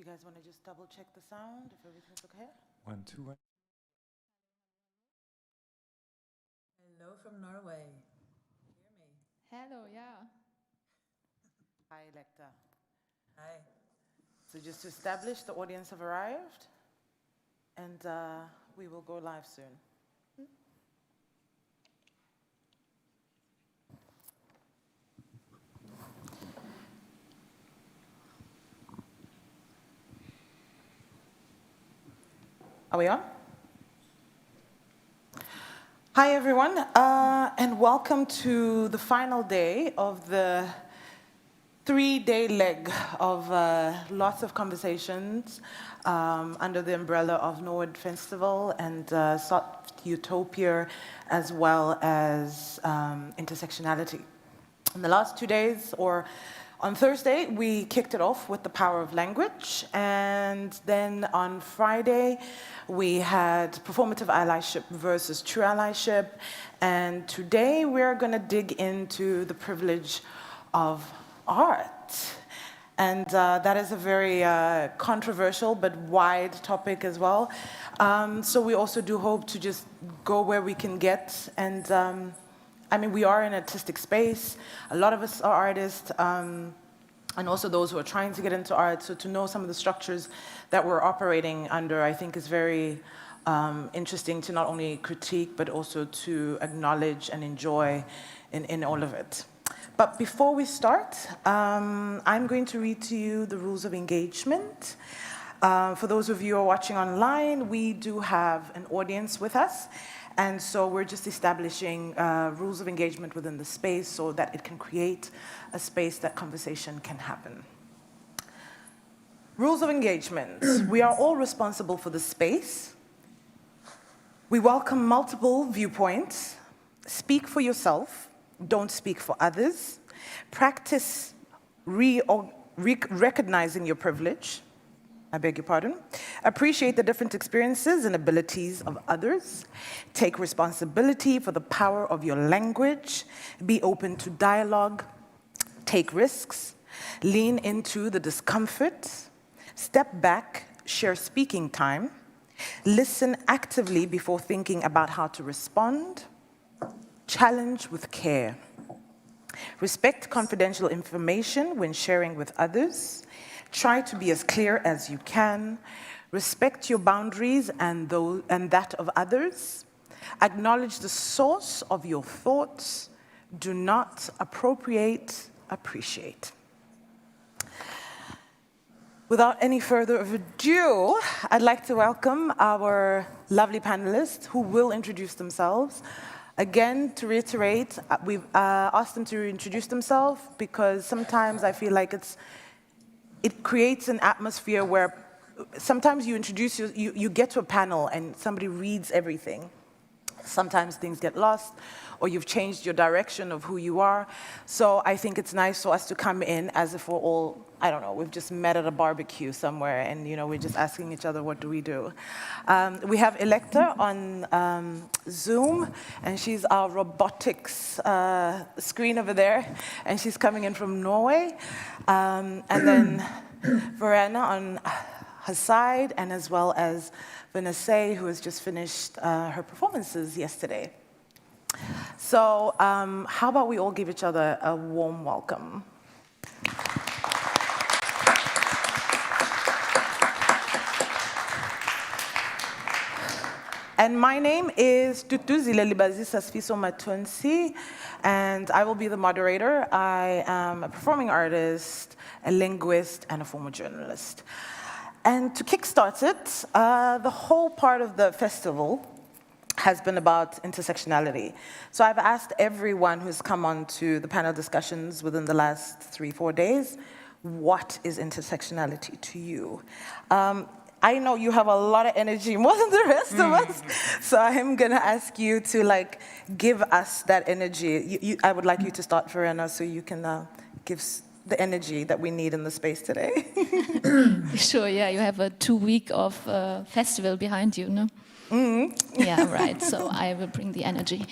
guys want to just double check the sound, if everything's okay? 1, 2, 1. Hello from Norway. Hear me? Hello, yeah. Hi, Electa. Hi. So just to establish, the audience have arrived, and we will go live soon. Are we on? Hi, everyone, and welcome to the final day of the 3-day leg of lots of conversations under the umbrella of Norwood Festival and Soft Utopia, as well as intersectionality. In the last 2 days, or on Thursday, we kicked it off with the power of language, and then on Friday, we had performative allyship versus true allyship, and today we're going to dig into the privilege of art. And that is a very controversial but wide topic as well. So we also do hope to just go where we can get. And I mean, we are in an artistic space. A lot of us are artists, and also those who are trying to get into art. So to know some of the structures that we're operating under, I think is very interesting to not only critique, but also to acknowledge and enjoy in all of it. But before we start, I'm going to read to you the rules of engagement. For those of you who are watching online, we do have an audience with us. And so we're just establishing rules of engagement within the space so that it can create a space that conversation can happen. Rules of engagement. We are all responsible for the space. We welcome multiple viewpoints. Speak for yourself. Don't speak for others. Practice recognizing your privilege. I beg your pardon. Appreciate the different experiences and abilities of others. Take responsibility for the power of your language. Be open to dialogue. Take risks. Lean into the discomfort. Step back. Share speaking time. Listen actively before thinking about how to respond. Challenge with care. Respect confidential information when sharing with others. Try to be as clear as you can. Respect your boundaries and that of others. Acknowledge the source of your thoughts. Do not appropriate, appreciate. Without any further ado, I'd like to welcome our lovely panelists who will introduce themselves. Again, to reiterate, we've asked them to introduce themselves because sometimes I feel like it creates an atmosphere where sometimes you get to a panel and somebody reads everything. Sometimes things get lost, or you've changed your direction of who you are. So I think it's nice for us to come in as if we're all, I don't know, we've just met at a barbecue somewhere and we're just asking each other, what do we do? We have Electa on Zoom, and she's our robotics screen over there, and she's coming in from Norway. And then Verena on her side, and as well as Vanessa, who has just finished her performances yesterday. So how about we all give each other a warm welcome? And my name is Tutu Zilelibazi Sasfiso Matunsi, and I will be the moderator. I am a performing artist, a linguist, and a former journalist. And to kickstart it, the whole part of the festival has been about intersectionality. So I've asked everyone who's come on to the panel discussions within the last 3-4 days, what is intersectionality to you? I know you have a lot of energy, more than the rest of us, so I'm gonna ask you to give us that energy. I would like you to start, Verena, so you can give the energy that we need in the space today. Sure, yeah, you have a 2-week of festival behind you, no? Mm-hmm. Yeah, right, so I will bring the energy.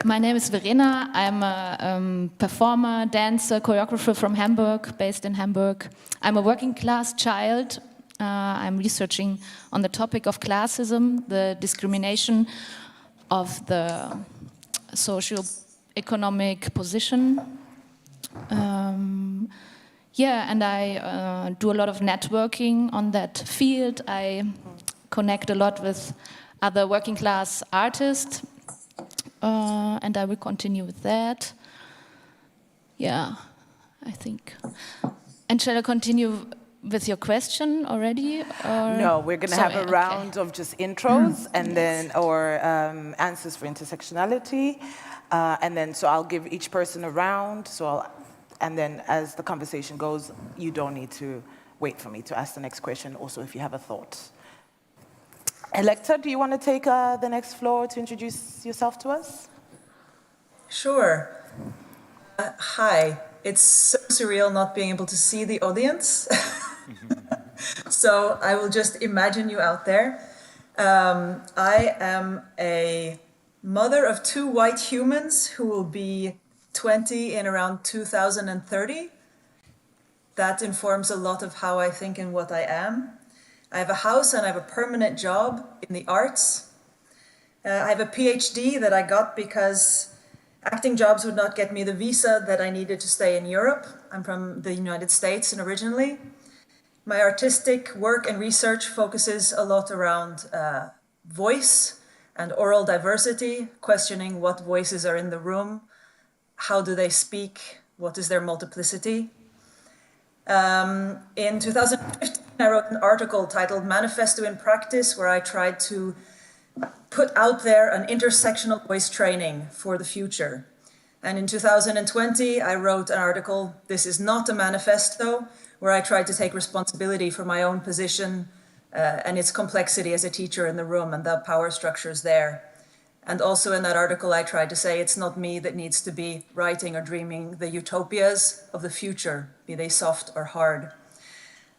My name is Verena. I'm a performer, dancer, choreographer from Hamburg, based in Hamburg. I'm a working class child I'm researching on the topic of classism, the discrimination of the socio-economic position. Yeah, and I do a lot of networking on that field. I connect a lot with other working class artists, and I will continue with that. Yeah, I think. And shall I continue with your question already? Or? No, we're going to have a Sorry, round of just intros and then, or answers for intersectionality. And then, so I'll give each person a round. And then as the conversation goes, you don't need to wait for me to ask the next question, also if you have a thought. Electa, do you want to take the next floor to introduce yourself to us? Sure. Hi. It's so surreal not being able to see the audience. So I will just imagine you out there. I am a mother of 2 white humans who will be 20 in around 2030. That informs a lot of how I think and what I am. I have a house and I have a permanent job in the arts. I have a PhD that I got because acting jobs would not get me the visa that I needed to stay in Europe. I'm from the United States and originally. My artistic work and research focuses a lot around voice and oral diversity, questioning what voices are in the room, how do they speak, what is their multiplicity. In 2015, I wrote an article titled Manifesto in Practice, where I tried to put out there an intersectional voice training for the future. And in 2020, I wrote an article, This is Not a Manifesto, where I tried to take responsibility for my own position and its complexity as a teacher in the room and the power structures there. And also in that article, I tried to say it's not me that needs to be writing or dreaming the utopias of the future, be they soft or hard.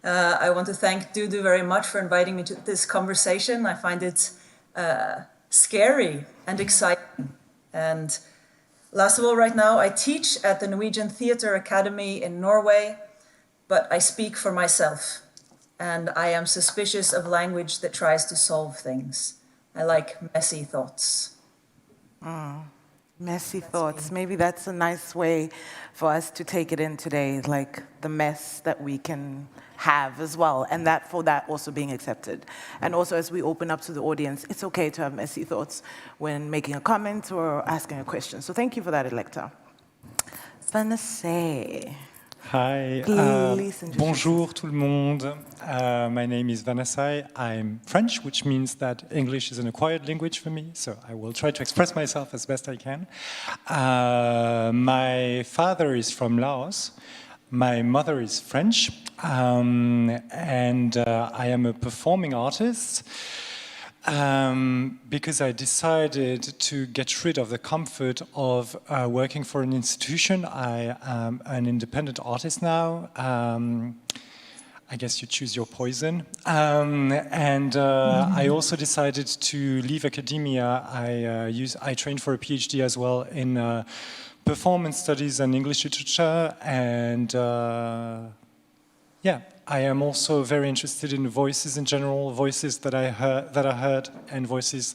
I want to thank Dudu very much for inviting me to this conversation. I find it scary and exciting. And last of all, right now, I teach at the Norwegian Theatre Academy in Norway, but I speak for myself. And I am suspicious of language that tries to solve things. I like messy thoughts. Messy thoughts. Maybe that's a nice way for us to take it in today, like the mess that we can have as well, and that for that also being accepted. And also as we open up to the audience, it's okay to have messy thoughts when making a comment or asking a question. So thank you for that, Electa. Vanessa. Hi, bonjour tout le monde. My name is Vanessa. I'm French, which means that English is an acquired language for me, so I will try to express myself as best I can. My father is from Laos. My mother is French, and I am a performing artist. Because I decided to get rid of the comfort of working for an institution. I am an independent artist now. I guess you choose your poison. I also decided to leave academia. I trained for a PhD as well in performance studies and English literature. And yeah. I am also very interested in voices in general, voices that are heard and voices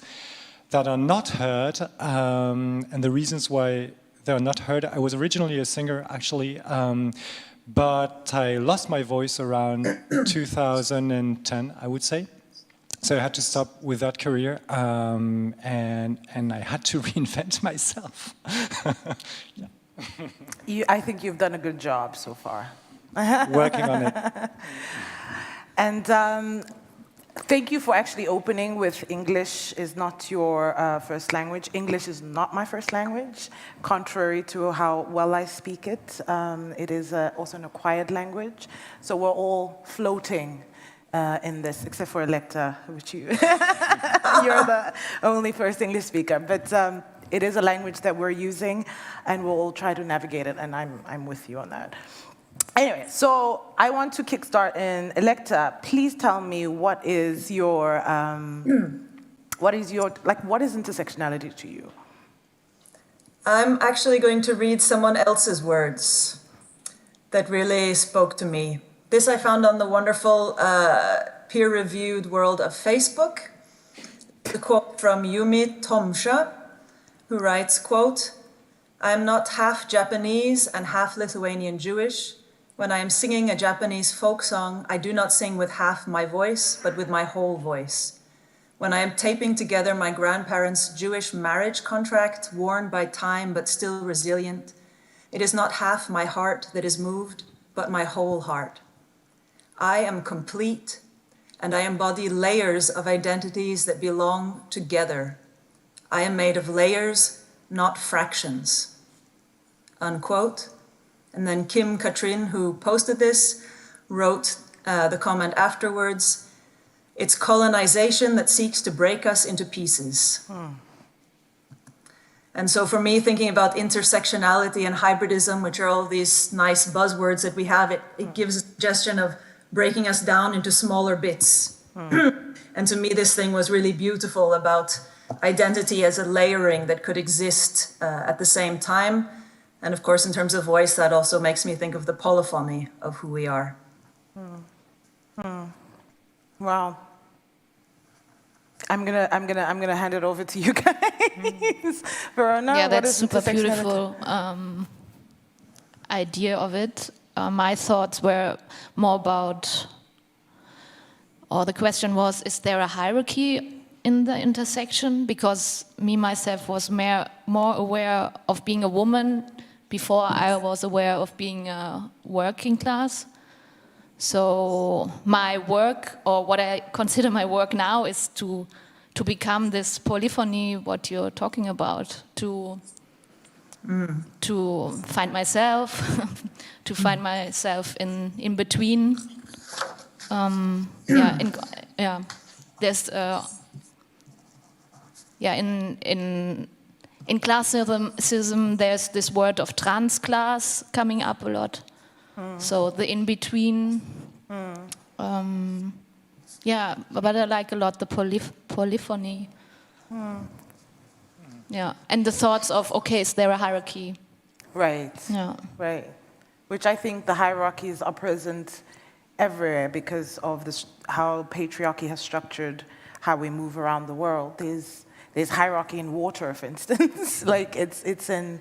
that are not heard, and the reasons why they are not heard. I was originally a singer, actually, but I lost my voice around 2010, I would say. So I had to stop with that career, and I had to reinvent myself. Yeah. I think you've done a good job so far. Working on it. And thank you for actually opening with English is not your first language. English is not my first language, contrary to how well I speak it. It is also an acquired language. So we're all floating in this, except for Electa, which you're the only first English speaker. But it is a language that we're using, and we'll try to navigate it, and I'm with you on that. Anyway, so I want to kickstart in Electa. Please tell me what is what is intersectionality to you? I'm actually going to read someone else's words that really spoke to me. This I found on the wonderful peer-reviewed world of Facebook. The quote from Yumi Tomsha, who writes, quote, "I am not half Japanese and half Lithuanian Jewish. When I am singing a Japanese folk song, I do not sing with half my voice, but with my whole voice. When I am taping together my grandparents' Jewish marriage contract, worn by time but still resilient, it is not half my heart that is moved, but my whole heart. I am complete, and I embody layers of identities that belong together. I am made of layers, not fractions." Unquote. And then Kim Katrin, who posted this, wrote the comment afterwards, "It's colonization that seeks to break us into pieces." And so for me, thinking about intersectionality and hybridism, which are all these nice buzzwords that we have, it gives a suggestion of breaking us down into smaller bits. And to me, this thing was really beautiful about identity as a layering that could exist at the same time. And of course, in terms of voice, that also makes me think of the polyphony of who we are. Wow. I'm gonna hand it over to you guys. Verona, Yeah, what that's is super intersectionality? beautiful idea of it. My thoughts were more about, or the question was, is there a hierarchy in the intersection? Because me, myself, was more aware of being a woman before I was aware of being a working class. So my work, or what I consider my work now, is to become this polyphony, what you're talking about, to find myself, to find myself in between. There's in classism, there's this word of trans class coming up a lot. So the in between. But I like a lot the polyphony. Yeah, and the thoughts of, okay, is there a hierarchy? Right. Yeah. Right. Which I think the hierarchies are present everywhere because of this, how patriarchy has structured how we move around the world. There's hierarchy in water, for instance. Like it's in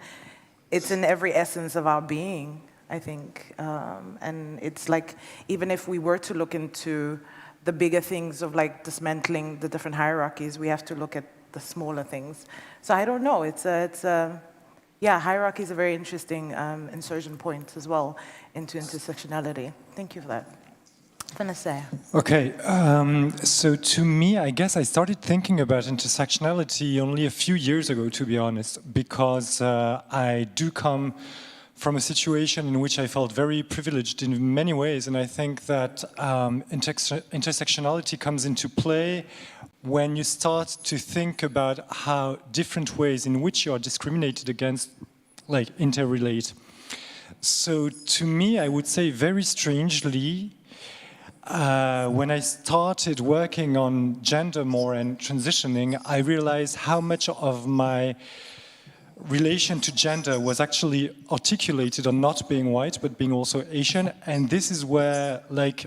every essence of our being, I think. And it's like, even if we were to look into the bigger things of like dismantling the different hierarchies, we have to look at the smaller things. So I don't know. Hierarchy is a very interesting insertion point as well into intersectionality. Thank you for that. Vanessa. Okay, so to me, I guess I started thinking about intersectionality only a few years ago, to be honest, because I do come from a situation in which I felt very privileged in many ways, and I think that intersectionality comes into play when you start to think about how different ways in which you are discriminated against, like, interrelate. So to me, I would say very strangely, when I started working on gender more and transitioning, I realized how much of my relation to gender was actually articulated on not being white, but being also Asian. And this is where, like,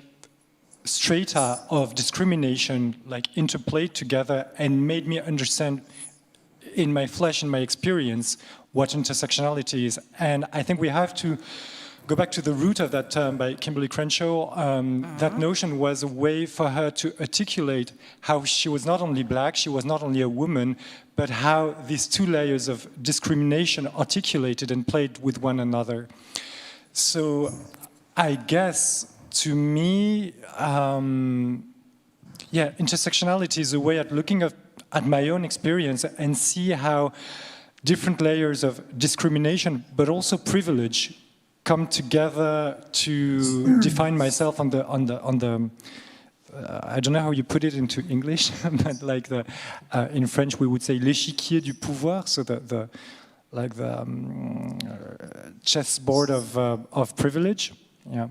strata of discrimination, like, interplayed together and made me understand in my flesh, in my experience, what intersectionality is. And I think we have to go back to the root of that term by Kimberly Crenshaw. That notion was a way for her to articulate how she was not only black, she was not only a woman, but how these two layers of discrimination articulated and played with one another. So I guess, to me, intersectionality is a way of looking at my own experience and see how different layers of discrimination, but also privilege, come together to define myself on the I don't know how you put it into English, but like in French we would say l'échiquier du pouvoir, so the chessboard of privilege. Yeah.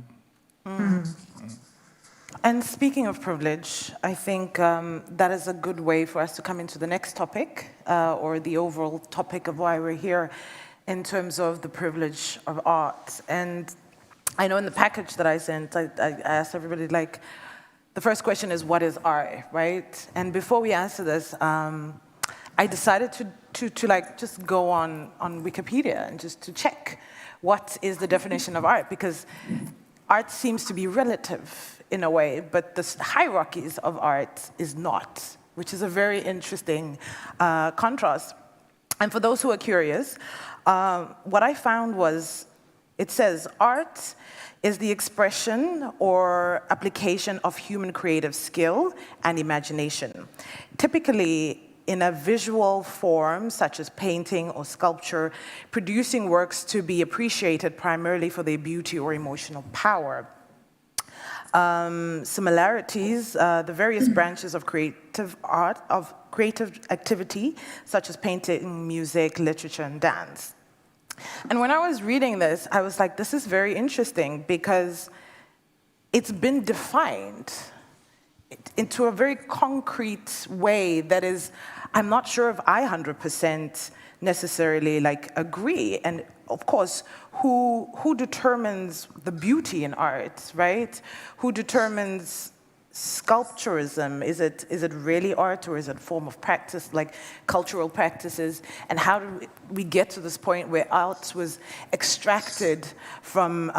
And speaking of privilege, I think that is a good way for us to come into the next topic, or the overall topic of why we're here, in terms of the privilege of art. And I know in the package that I sent, I asked everybody, like, the first question is, what is art, right? And before we answer this, I decided to like just go on Wikipedia and just to check what is the definition of art, because art seems to be relative in a way, but the hierarchies of art is not, which is a very interesting contrast. And for those who are curious, what I found was, it says, art is the expression or application of human creative skill and imagination, typically in a visual form such as painting or sculpture, producing works to be appreciated primarily for their beauty or emotional power. Similarities, the various branches of creative art, of creative activity, such as painting, music, literature, and dance. And when I was reading this, I was like, this is very interesting because it's been defined into a very concrete way that is, I'm not sure if I 100% necessarily like agree. And of course, who determines the beauty in art, right? Who determines sculpturism? Is it really art, or is it a form of practice, like cultural practices? And how do we get to this point where art was extracted from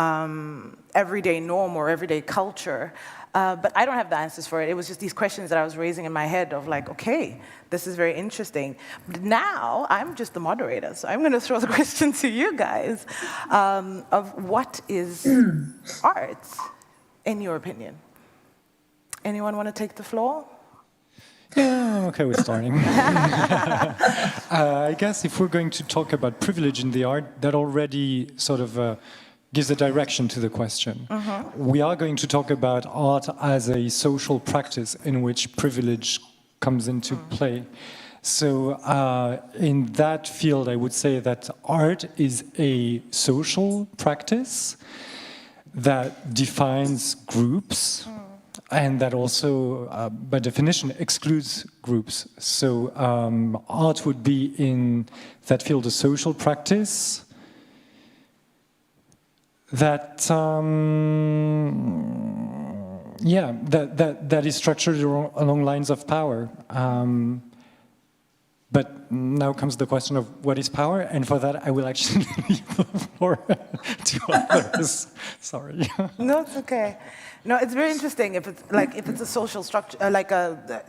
everyday norm or everyday culture? But I don't have the answers for it. It was just these questions that I was raising in my head of like, okay, this is very interesting. But now I'm just the moderator, so I'm going to throw the question to you guys of what is art, in your opinion? Anyone want to take the floor? Yeah, okay, we're starting. I guess if we're going to talk about privilege in the art, that already sort of gives a direction to the question. We are going to talk about art as a social practice in which privilege comes into play. So in that field, I would say that art is a social practice that defines groups, and that also, by definition, excludes groups. So art would be in that field a social practice that, that is structured along lines of power. But now comes the question of what is power, and for that I will actually leave the floor to others. Sorry. No, it's okay. No, it's very interesting if it's a social structure,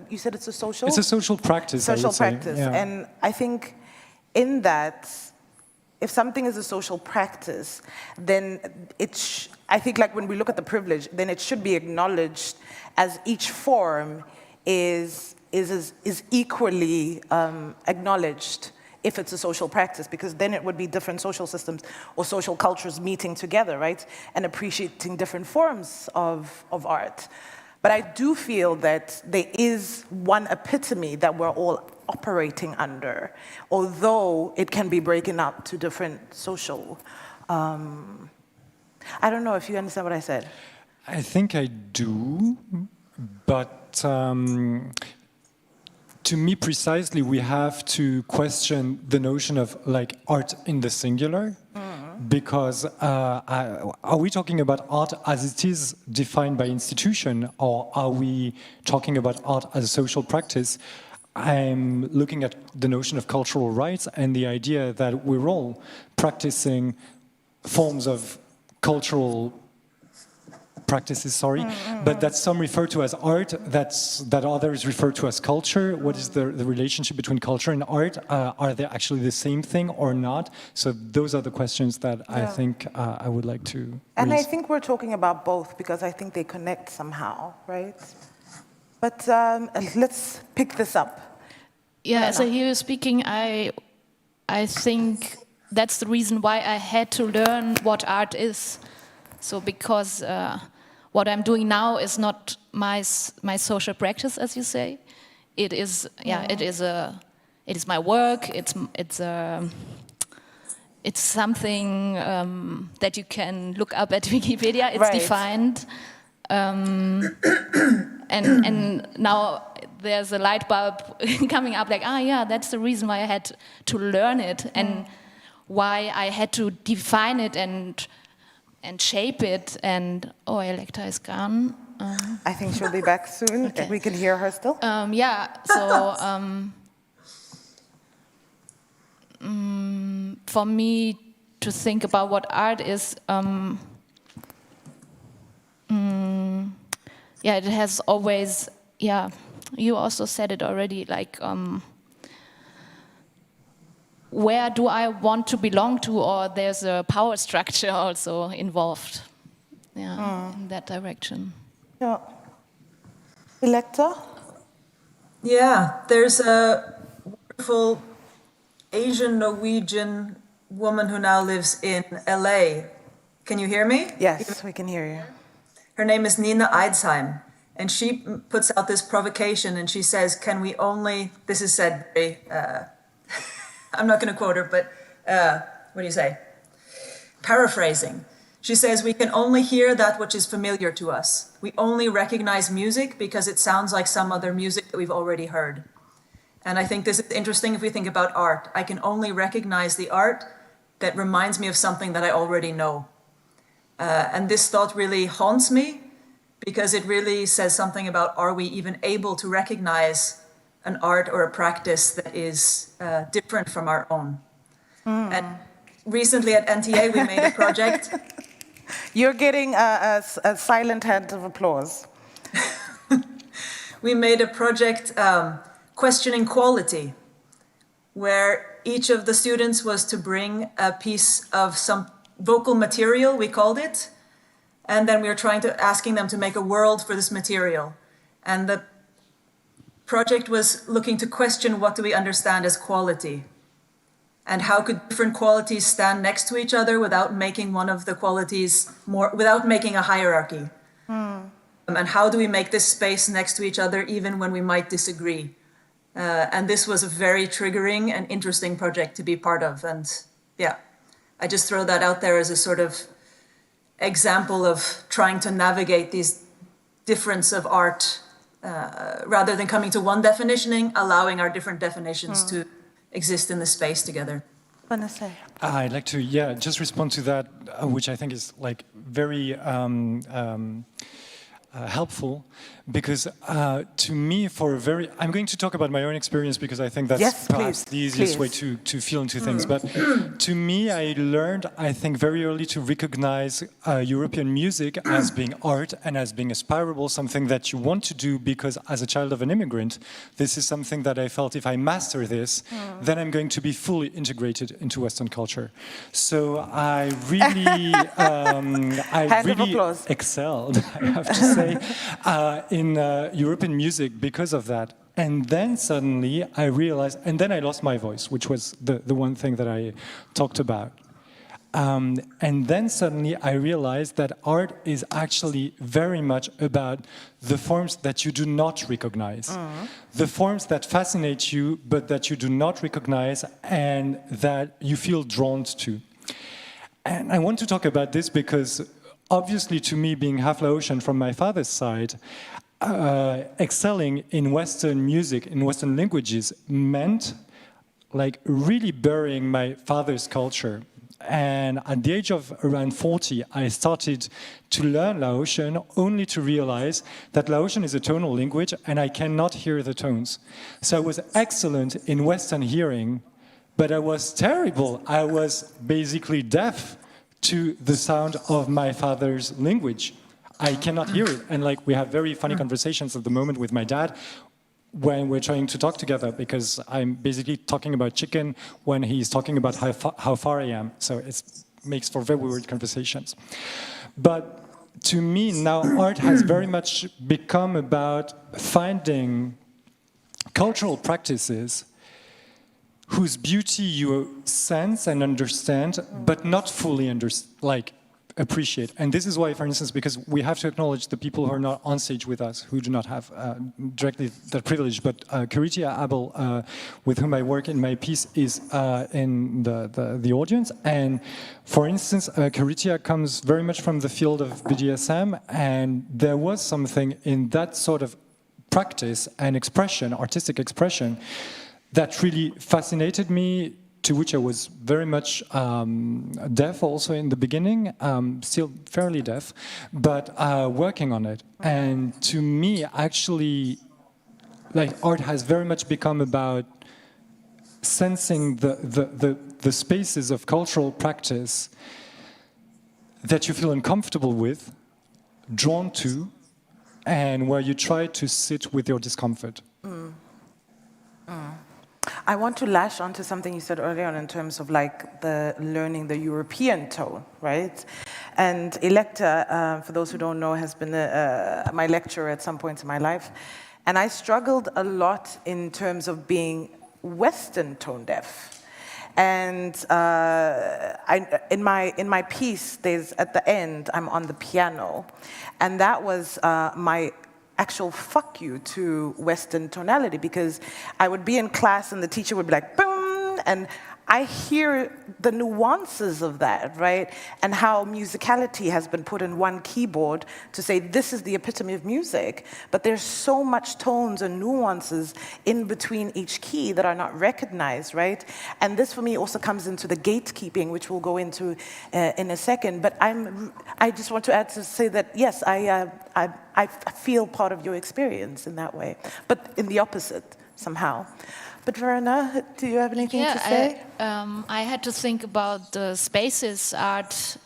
you said it's a social? It's a social practice, social I would say. practice. Yeah. And I think in that, if something is a social practice, then I think like when we look at the privilege, then it should be acknowledged as each form is equally acknowledged if it's a social practice, because then it would be different social systems or social cultures meeting together, right? And appreciating different forms of art. But I do feel that there is one epitome that we're all operating under, although it can be breaking up to different social, I don't know if you understand what I said. I think I do, but to me precisely, we have to question the notion of like art in the singular, because are we talking about art as it is defined by institution, or are we talking about art as a social practice? I'm looking at the notion of cultural rights and the idea that we're all practicing forms of cultural practices, but that some refer to as art, that others refer to as culture. What is the relationship between culture and art? Are they actually the same thing or not? So those are the questions that I think I would like to And raise. I think we're talking about both because I think they connect somehow, right? But let's pick this up. Yeah, as I hear you speaking, I think that's the reason why I had to learn what art is. So because what I'm doing now is not my social practice, as you say. It is it is my work. It's something that you can look up at Wikipedia. It's Right. defined, and now there's a light bulb coming up. Like, that's the reason why I had to learn it and why I had to define it and and shape it. And Elektra is gone. I think she'll be back soon. Okay. We can hear her still. Yeah. So for me to think about what art is, yeah, it has always, yeah, you also said it already, like, where do I want to belong to, or there's a power structure also involved, yeah, in that direction. Yeah. Elektra? Yeah, there's a wonderful Asian Norwegian woman who now lives in LA. Can you hear me? Yes, we can hear you. Her name is Nina Eidsheim, and she puts out this provocation, and she says, can we only, this is said very, I'm not going to quote her, but what do you say? Paraphrasing. She says, we can only hear that which is familiar to us. We only recognize music because it sounds like some other music that we've already heard. And I think this is interesting if we think about art. I can only recognize the art that reminds me of something that I already know. And this thought really haunts me because it really says something about, are we even able to recognize an art or a practice that is different from our own? And recently at NTA we made a project. You're getting a silent hand of applause. We made a project questioning quality, where each of the students was to bring a piece of some vocal material, we called it, and then we were asking them to make a world for this material. And the project was looking to question, what do we understand as quality? And how could different qualities stand next to each other without making one of the qualities without making a hierarchy? And how do we make this space next to each other even when we might disagree? And this was a very triggering and interesting project to be part of. And yeah, I just throw that out there as a sort of example of trying to navigate these difference of art rather than coming to one definition, allowing our different definitions to exist in the space together. Vanessa. I'd like to, just respond to that, which I think is like very helpful, because to me, I'm going to talk about my own experience because I think that's perhaps the easiest way to feel into things. But to me, I learned, I think, very early to recognize European music as being art and as being aspirable, something that you want to do because as a child of an immigrant, this is something that I felt if I master this, then I'm going to be fully integrated into Western culture. So I really, excelled, I have to say, in European music because of that. And then suddenly I realized, and then I lost my voice, which was the one thing that I talked about. And then suddenly I realized that art is actually very much about the forms that you do not recognize. The forms that fascinate you, but that you do not recognize and that you feel drawn to. And I want to talk about this because obviously, to me, being half Laotian from my father's side, excelling in Western music, in Western languages, meant like really burying my father's culture. And at the age of around 40, I started to learn Laotian only to realize that Laotian is a tonal language and I cannot hear the tones. So I was excellent in Western hearing, but I was terrible. I was basically deaf to the sound of my father's language. I cannot hear it. And like we have very funny conversations at the moment with my dad when we're trying to talk together because I'm basically talking about chicken when he's talking about how far I am. So it makes for very weird conversations. But to me now art has very much become about finding cultural practices whose beauty you sense and understand, but not fully appreciate. And this is why, for instance, because we have to acknowledge the people who are not on stage with us, who do not have directly that privilege, but Karitia Abel, with whom I work in my piece, is in the audience. And for instance, Karitia comes very much from the field of BDSM, and there was something in that sort of practice and expression, artistic expression, that really fascinated me to which I was very much deaf also in the beginning, still fairly deaf, but working on it. And to me, actually, like art has very much become about sensing the spaces of cultural practice that you feel uncomfortable with, drawn to, and where you try to sit with your discomfort. I want to lash onto something you said earlier on in terms of like the learning the European tone, right? And Electa, for those who don't know, has been my lecturer at some point in my life. And I struggled a lot in terms of being Western tone deaf. And in my piece, there's at the end, I'm on the piano. And that was my actual fuck you to Western tonality, because I would be in class and the teacher would be like, boom, and I hear the nuances of that, right? And how musicality has been put in one keyboard to say this is the epitome of music, but there's so much tones and nuances in between each key that are not recognized, right? And this for me also comes into the gatekeeping, which we'll go into in a second. But I just want to add to say that yes, I feel part of your experience in that way, but in the opposite somehow. But Verena, do you have anything to say? I had to think about the spaces arts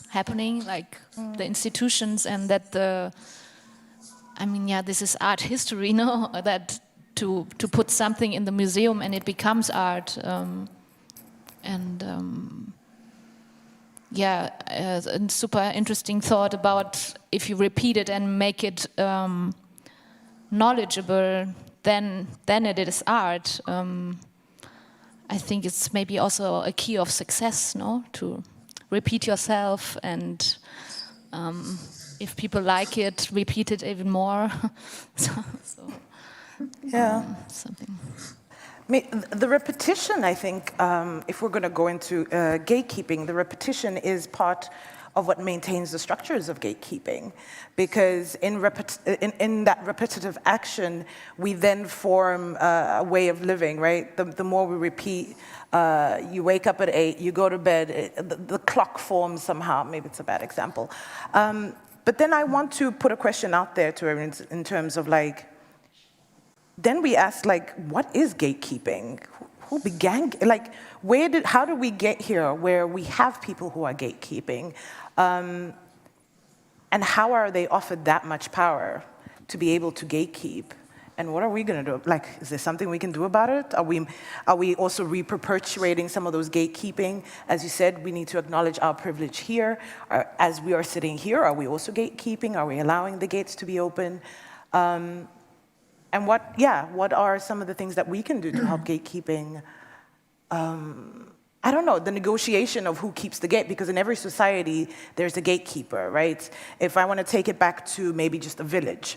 happening, like the institutions, and that this is art history, no? That to put something in the museum and it becomes art, a super interesting thought about if you repeat it and make it knowledgeable. Then it is art. I think it's maybe also a key of success, no? To repeat yourself, and if people like it, repeat it even more. Something. The repetition, I think, if we're going to go into gatekeeping, the repetition is part of what maintains the structures of gatekeeping, because in that repetitive action, we then form a way of living, right? The more we repeat, you wake up at 8, you go to bed, the clock forms somehow. Maybe it's a bad example. But then I want to put a question out there to everyone in terms of like, then we ask like, what is gatekeeping? Who began, like, how did we get here where we have people who are gatekeeping? And how are they offered that much power to be able to gatekeep? And what are we going to do? Like, is there something we can do about it? Are we also re-perpetuating some of those gatekeeping? As you said, we need to acknowledge our privilege here. As we are sitting here, are we also gatekeeping? Are we allowing the gates to be open? And what are some of the things that we can do to help gatekeeping? I don't know, the negotiation of who keeps the gate, because in every society, there's a gatekeeper, right? If I want to take it back to maybe just a village.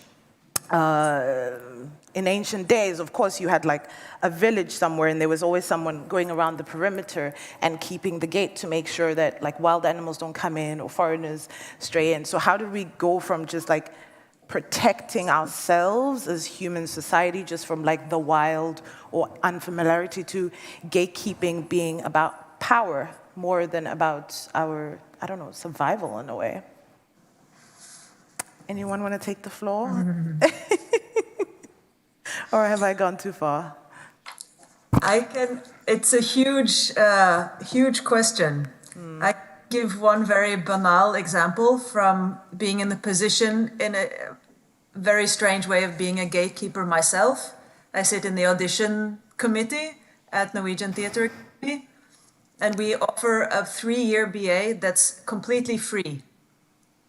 In ancient days, of course, you had like a village somewhere, and there was always someone going around the perimeter and keeping the gate to make sure that like wild animals don't come in or foreigners stray in. So how do we go from just like protecting ourselves as human society just from like the wild or unfamiliarity to gatekeeping being about power more than about our, I don't know, survival in a way? Anyone want to take the floor? Or have I gone too far? It's a huge question. I give one very banal example from being in the position in a very strange way of being a gatekeeper myself. I sit in the audition committee at Norwegian Theatre Academy, and we offer a 3-year BA that's completely free.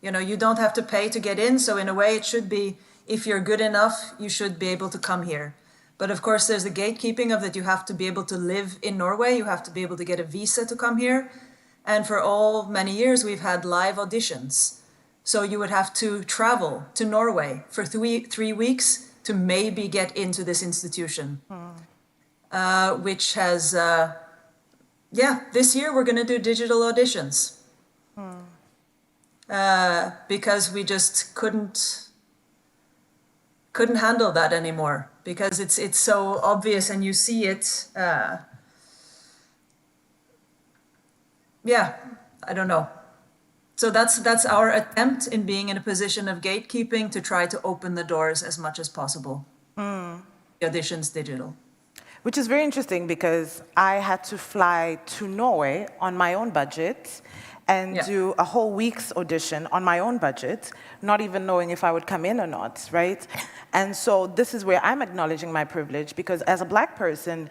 You know, you don't have to pay to get in, so in a way it should be, if you're good enough, you should be able to come here. But of course there's the gatekeeping of that you have to be able to live in Norway, you have to be able to get a visa to come here. And for many years, we've had live auditions. So you would have to travel to Norway for 3 weeks to maybe get into this institution. Which has, this year we're going to do digital auditions. Because we just couldn't handle that anymore. Because it's so obvious and you see it. yeah, I don't know. So that's our attempt in being in a position of gatekeeping to try to open the doors as much as possible. Auditions digital. Which is very interesting because I had to fly to Norway on my own budget and do a whole week's audition on my own budget, not even knowing if I would come in or not, right? And so this is where I'm acknowledging my privilege, because as a Black person,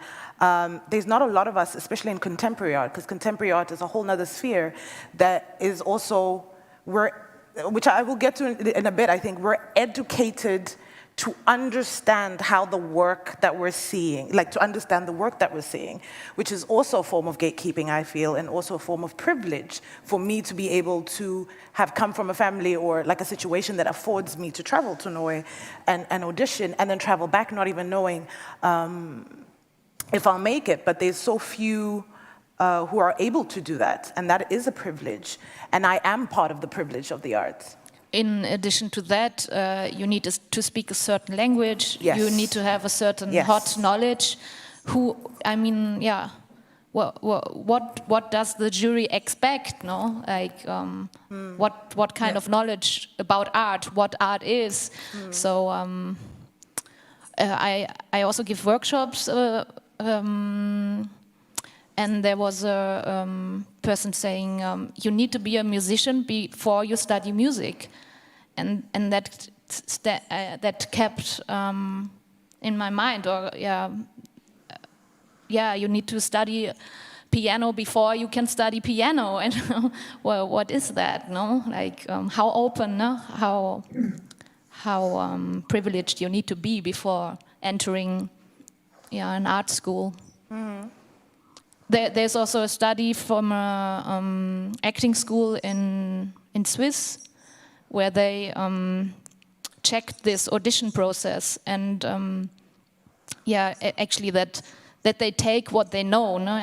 there's not a lot of us, especially in contemporary art, because contemporary art is a whole nother sphere that is also, which I will get to in a bit, I think, we're educated to understand how the work that we're seeing, like to understand the work that we're seeing, which is also a form of gatekeeping, I feel, and also a form of privilege for me to be able to have come from a family or like a situation that affords me to travel to Norway and audition and then travel back not even knowing if I'll make it, but there's so few who are able to do that, and that is a privilege, and I am part of the privilege of the arts. In addition to that, you need to speak a certain language. Yes. You need to have a certain Yes. hot knowledge. What does the jury expect? No, like what kind of knowledge about art? What art is? So I also give workshops. And there was a person saying, you need to be a musician before you study music. And that kept in my mind, or you need to study piano before you can study piano. And well, what is that, no? Like, how open, no? How privileged you need to be before entering an art school. There's also a study from an acting school in Swiss where they checked this audition process, and actually that they take what they know, no?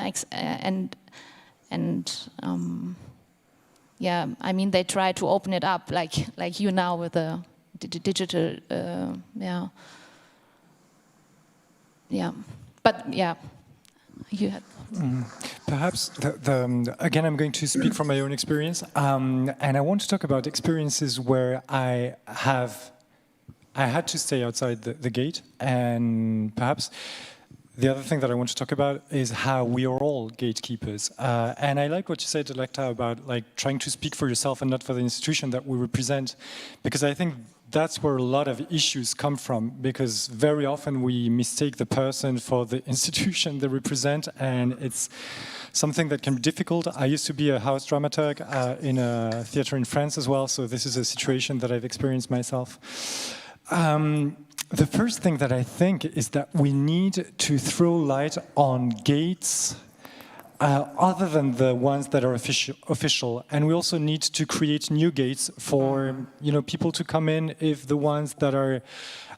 They try to open it up like you now with the digital you had. Perhaps, again, I'm going to speak from my own experience, and I want to talk about experiences where I had to stay outside the gate, and perhaps the other thing that I want to talk about is how we are all gatekeepers. And I like what you said, Electa, about like trying to speak for yourself and not for the institution that we represent, because I think that's where a lot of issues come from, because very often we mistake the person for the institution they represent, and it's something that can be difficult. I used to be a house dramaturg in a theater in France as well, so this is a situation that I've experienced myself. The first thing that I think is that we need to throw light on gates other than the ones that are official, and we also need to create new gates for people to come in if the ones that are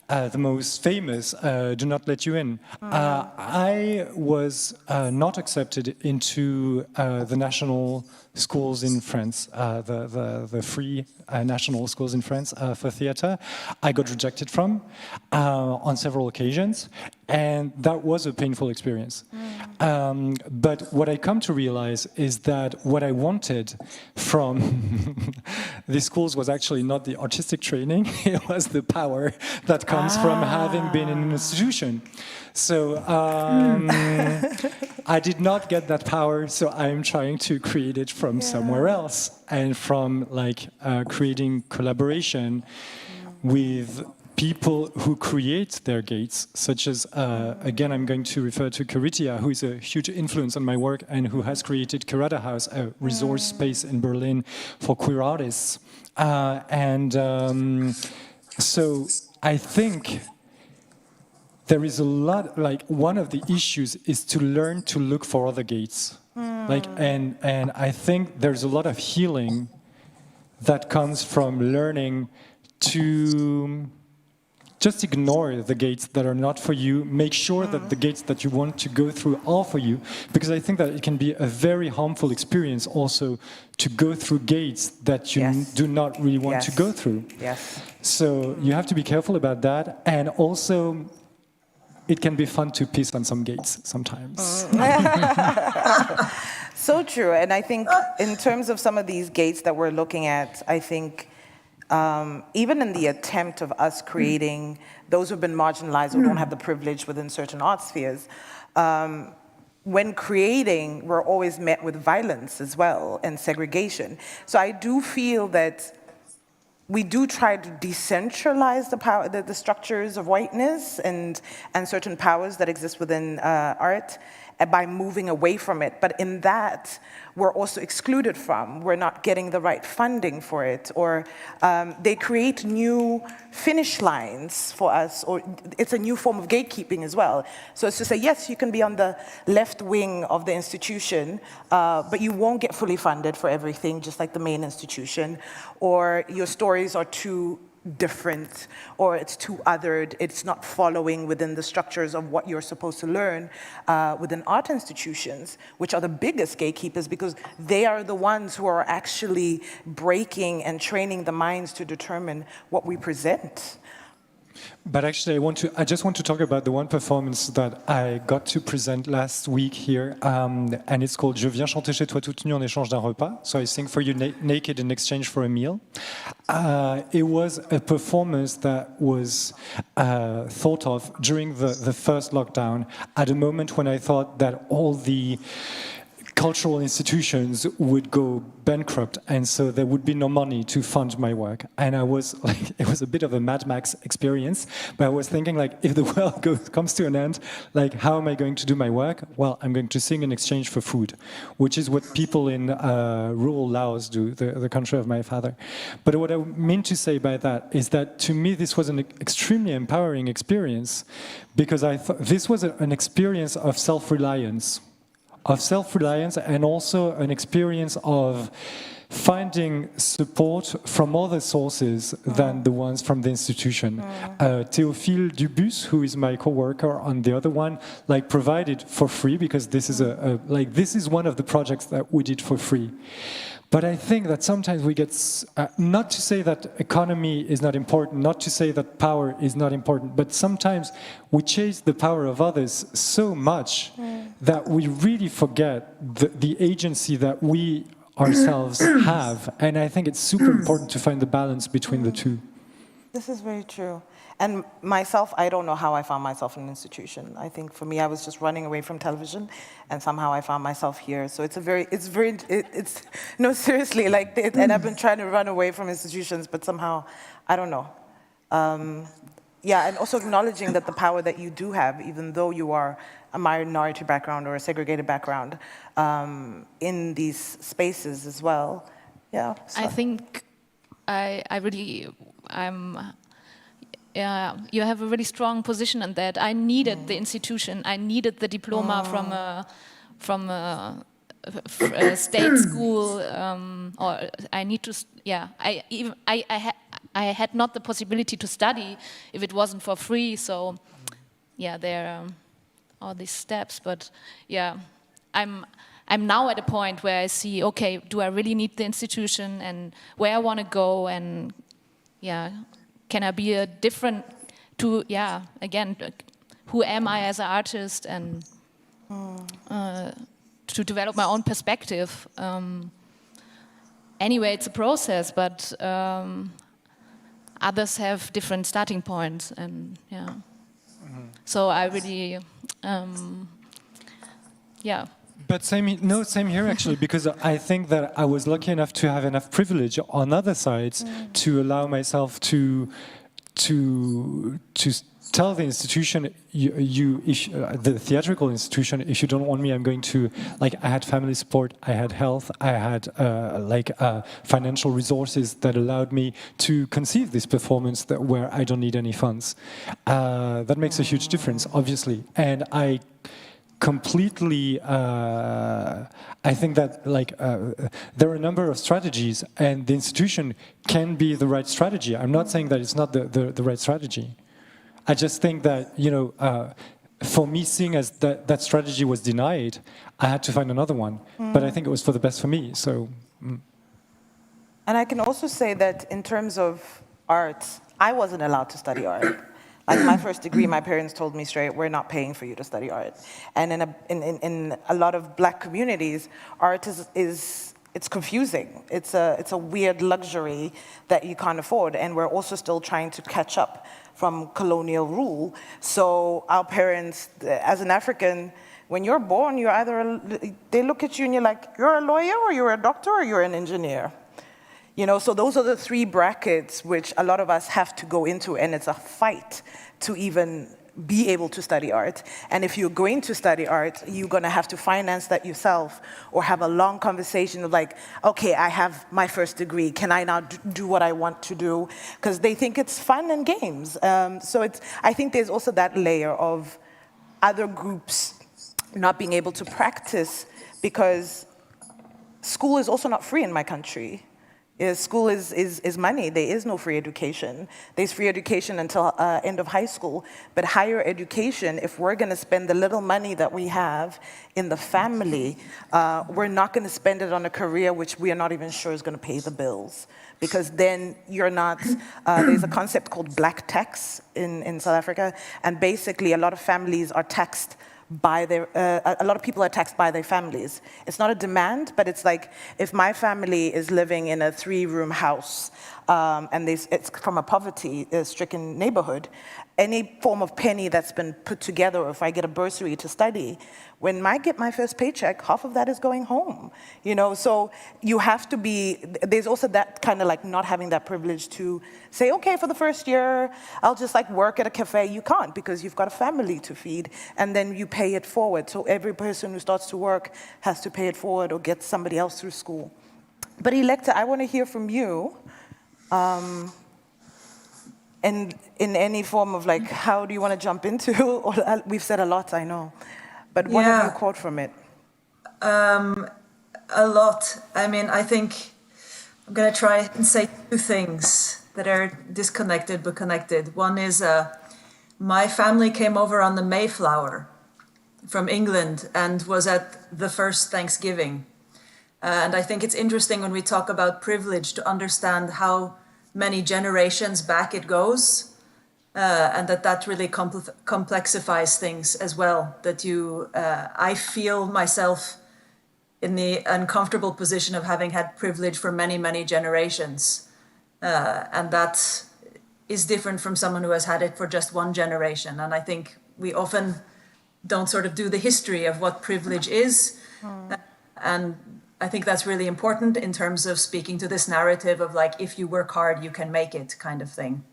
the most famous do not let you in. I was not accepted into the national schools in France, the free national schools in France for theater. I got rejected from on several occasions, and that was a painful experience. But what I come to realize is that what I wanted from these schools was actually not the artistic training, it was the power that comes from having been in an institution. So I did not get that power, so I'm trying to create it from somewhere else, and from creating collaboration with people who create their gates, such as, again, I'm going to refer to Caritia, who is a huge influence on my work and who has created Curata House, a resource space in Berlin for queer artists. So I think there is a lot, one of the issues is to learn to look for other gates. And I think there's a lot of healing that comes from learning to just ignore the gates that are not for you. Make sure that the gates that you want to go through are for you, because I think that it can be a very harmful experience also to go through gates that you do not really want to go through. Yes. So you have to be careful about that, and also it can be fun to piss on some gates sometimes. So true. And I think in terms of some of these gates that we're looking at, I think even in the attempt of us creating those who've been marginalized who don't have the privilege within certain art spheres, when creating, we're always met with violence as well and segregation. So I do feel that we do try to decentralize the power, the structures of whiteness and certain powers that exist within art by moving away from it. But in that, we're also excluded from. We're not getting the right funding for it, or they create new finish lines for us, or it's a new form of gatekeeping as well. So it's to say, yes, you can be on the left wing of the institution, but you won't get fully funded for everything, just like the main institution, or your stories are too different, or it's too othered, it's not following within the structures of what you're supposed to learn within art institutions, which are the biggest gatekeepers because they are the ones who are actually breaking and training the minds to determine what we present. But actually, I just want to talk about the one performance that I got to present last week here, and it's called Je viens chanter chez toi toute nue en échange d'un repas. So I sing for you naked in exchange for a meal. It was a performance that was thought of during the first lockdown, at a moment when I thought that all the cultural institutions would go bankrupt, and so there would be no money to fund my work. And I was like, it was a bit of a Mad Max experience, but I was thinking, like, if the world comes to an end, like, how am I going to do my work? Well, I'm going to sing in exchange for food, which is what people in rural Laos do, the country of my father. But what I mean to say by that is that, to me, this was an extremely empowering experience, because I thought this was an experience of self-reliance, and also an experience of finding support from other sources than the ones from the institution. Théophile Dubus, who is my co-worker on the other one, like, provided for free, because this is this is one of the projects that we did for free. But I think that sometimes we get, not to say that economy is not important, not to say that power is not important, but sometimes we chase the power of others so much that we really forget the agency that we ourselves have. And I think it's super important to find the balance between the two. This is very true. And myself, I don't know how I found myself in an institution. I think for me, I was just running away from television, and somehow I found myself here. So no, seriously, like, and I've been trying to run away from institutions, but somehow, I don't know. Yeah, and also acknowledging that the power that you do have, even though you are a minority background or a segregated background, in these spaces as well. Yeah. So. I think you have a really strong position in that. I needed the institution. I needed the diploma from a state school, or I need to. Yeah, I had not the possibility to study if it wasn't for free. So, yeah, there are all these steps. But yeah, I'm now at a point where I see, okay, do I really need the institution, and where I want to go, and yeah. Can I be a different again, who am I as an artist, and to develop my own perspective. Anyway, it's a process, but others have different starting points, and yeah. So I really, But same here actually, because I think that I was lucky enough to have enough privilege on other sides to allow myself to tell the institution, the theatrical institution, if you don't want me, I'm going to, like, I had family support, I had health, I had financial resources that allowed me to conceive this performance where I don't need any funds. That makes a huge difference, obviously, and I completely, I think that there are a number of strategies, and the institution can be the right strategy. I'm not saying that it's not the right strategy. I just think that, for me, seeing as that strategy was denied, I had to find another one. But I think it was for the best for me. So. And I can also say that in terms of art, I wasn't allowed to study art. Like my first degree, my parents told me straight, we're not paying for you to study art. And in a lot of Black communities, art it's confusing. It's a weird luxury that you can't afford. And we're also still trying to catch up from colonial rule. So our parents, as an African, when you're born, you're either, they look at you and you're like, you're a lawyer or you're a doctor or you're an engineer. You know, so those are the three brackets which a lot of us have to go into, and it's a fight to even be able to study art. And if you're going to study art, you're gonna have to finance that yourself or have a long conversation of like, okay, I have my first degree, can I now do what I want to do? Because they think it's fun and games. So I think there's also that layer of other groups not being able to practice because school is also not free in my country. School is money. There is no free education. There's free education until end of high school. But higher education, if we're going to spend the little money that we have in the family, we're not going to spend it on a career which we are not even sure is going to pay the bills. Because then you're not, there's a concept called black tax in South Africa. And basically a lot of families are taxed by their, a lot of people are taxed by their families. It's not a demand, but it's like if my family is living in a 3-room house and it's from a poverty-stricken neighborhood, any form of penny that's been put together, or if I get a bursary to study, when I get my first paycheck, half of that is going home. You know, so you have to be, there's also that kind of like not having that privilege to say, okay, for the first year, I'll just like work at a cafe. You can't because you've got a family to feed, and then you pay it forward. So every person who starts to work has to pay it forward or get somebody else through school. But Electa, I want to hear from you. And in any form of like, how do you want to jump into? Or we've said a lot, I know. But what have you caught from it? A lot. I mean, I think I'm going to try and say two things that are disconnected but connected. One is my family came over on the Mayflower from England and was at the first Thanksgiving. And I think it's interesting when we talk about privilege to understand how many generations back it goes, and that really complexifies things as well. That I feel myself in the uncomfortable position of having had privilege for many, many generations. And that is different from someone who has had it for just one generation. And I think we often don't sort of do the history of what privilege is. And I think that's really important in terms of speaking to this narrative of like, if you work hard, you can make it kind of thing.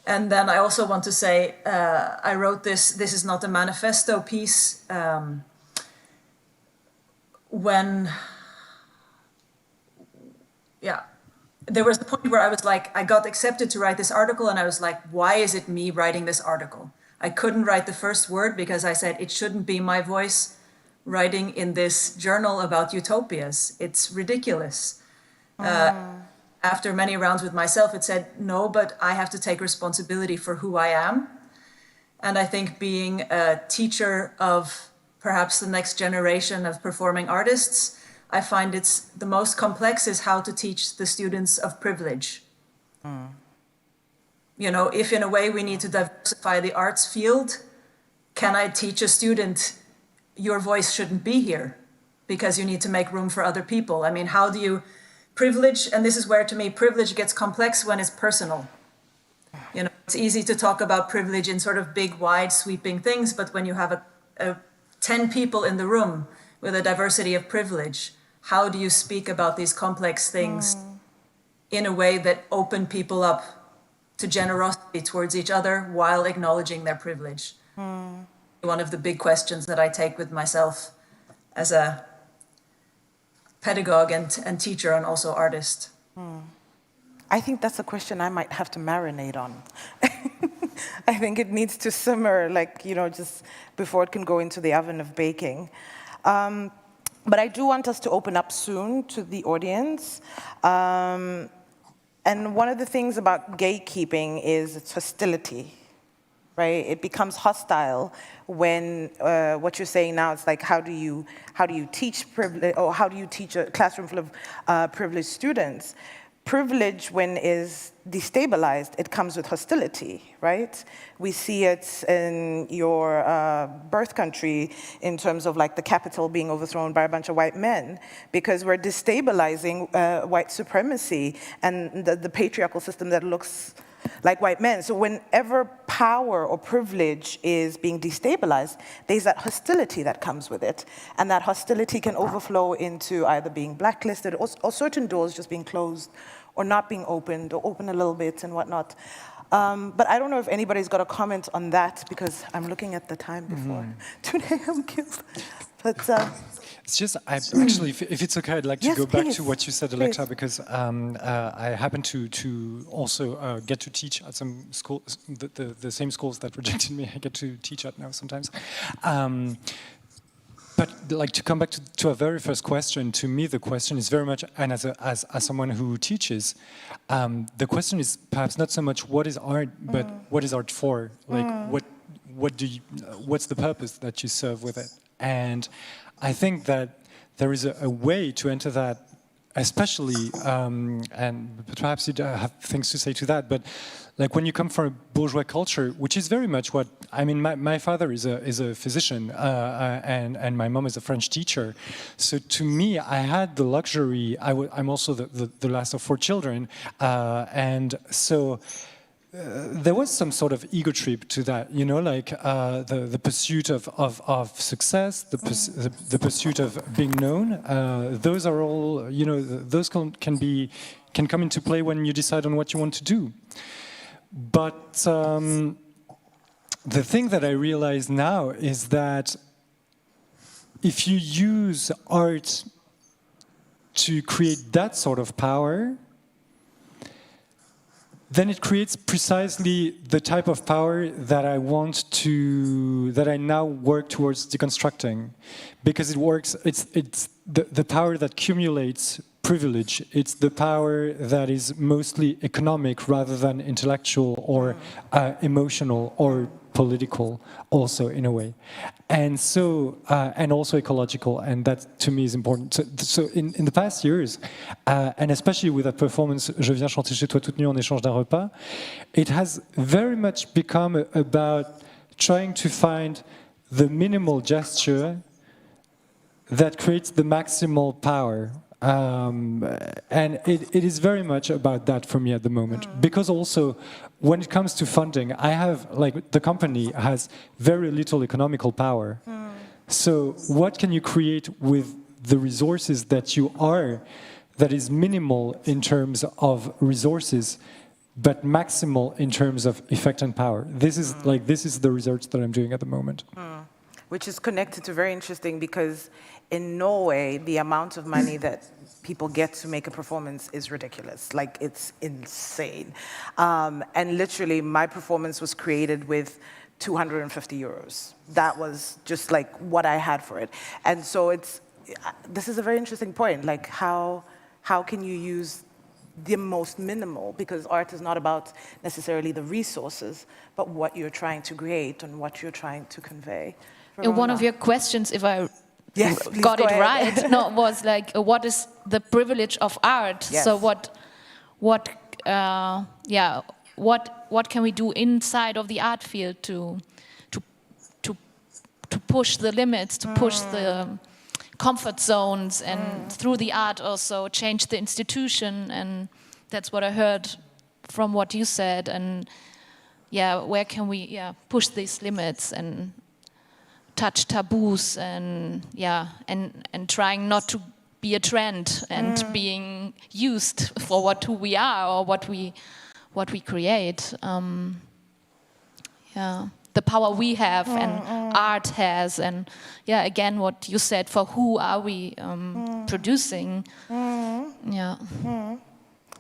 And then I also want to say, I wrote this is not a manifesto piece, when, there was the point where I was like, I got accepted to write this article and I was like, why is it me writing this article? I couldn't write the first word because I said it shouldn't be my voice writing in this journal about utopias. It's ridiculous. After many rounds with myself, it said, no, but I have to take responsibility for who I am. And I think being a teacher of perhaps the next generation of performing artists, I find it's the most complex is how to teach the students of privilege. You know, if in a way we need to diversify the arts field, can I teach a student your voice shouldn't be here because you need to make room for other people? I mean, how do you privilege? And this is where, to me, privilege gets complex when it's personal. You know, it's easy to talk about privilege in sort of big, wide, sweeping things, but when you have 10 people in the room with a diversity of privilege, how do you speak about these complex things in a way that open people up to generosity towards each other while acknowledging their privilege? One of the big questions that I take with myself as a pedagogue and teacher and also artist. I think that's a question I might have to marinate on. I think it needs to simmer, like, you know, just before it can go into the oven of baking. But I do want us to open up soon to the audience. And one of the things about gatekeeping is its hostility. Right? It becomes hostile when what you're saying now is like, how do you teach privilege, or how do you teach a classroom full of privileged students? privilege, when is destabilized, it comes with hostility, right? We see it in your birth country in terms of like the capital being overthrown by a bunch of white men, because we're destabilizing white supremacy and the patriarchal system that looks like white men. So whenever power or privilege is being destabilized, there's that hostility that comes with it. And that hostility can overflow into either being blacklisted or certain doors just being closed or not being opened or open a little bit and whatnot. But I don't know if anybody's got a comment on that, because I'm looking at the time before. Today I'm killed. But it's just, I actually, if it's okay, I'd like to Yes, go back please. to what you said, Electra, because I happen to also get to teach at some schools, the same schools that rejected me. I get to teach at now sometimes. But like, to come back to our very first question, to me the question is very much, and as someone who teaches, the question is perhaps not so much what is art, but what is art for? Like what's the purpose that you serve with it? And I think that there is a way to enter that, especially, and perhaps you have things to say to that, but like when you come from a bourgeois culture, which is very much what, I mean, my father is a physician, and my mom is a French teacher. So to me, I had the luxury, I'm also the last of 4 children, and so there was some sort of ego trip to that, you know, like the pursuit of success, the pursuit of being known. Those are all, you know, those can come into play when you decide on what you want to do. But the thing that I realize now is that if you use art to create that sort of power, then it creates precisely the type of power that I now work towards deconstructing, because it works. It's the power that accumulates privilege. It's the power that is mostly economic rather than intellectual or emotional or political, also in a way, and so and also ecological, and that to me is important. So in the past years, and especially with that performance, Je viens chanter chez toi toute nue en échange d'un repas, it has very much become about trying to find the minimal gesture that creates the maximal power. And it is very much about that for me at the moment, because also when it comes to funding, I have, like, the company has very little economical power. So what can you create with the resources that you are, that is minimal in terms of resources, but maximal in terms of effect and power? This is the research that I'm doing at the moment. which is connected to very interesting, because in Norway, the amount of money that people get to make a performance is ridiculous. Like, it's insane. And literally, my performance was created with 250 euros. That was just like what I had for it. And so this is a very interesting point. Like, how can you use the most minimal, because art is not about necessarily the resources, but what you're trying to create and what you're trying to convey. One of your questions, if I Yes, please got go it ahead. right, no, was like, what is the privilege of art? Yes. So what can we do inside of the art field to push the limits, to push the comfort zones, and through the art also change the institution? And that's what I heard from what you said. And yeah, where can we push these limits and touch taboos, and and trying not to be a trend and being used for who we are or what we create. The power we have and art has, and again what you said, for who are we producing?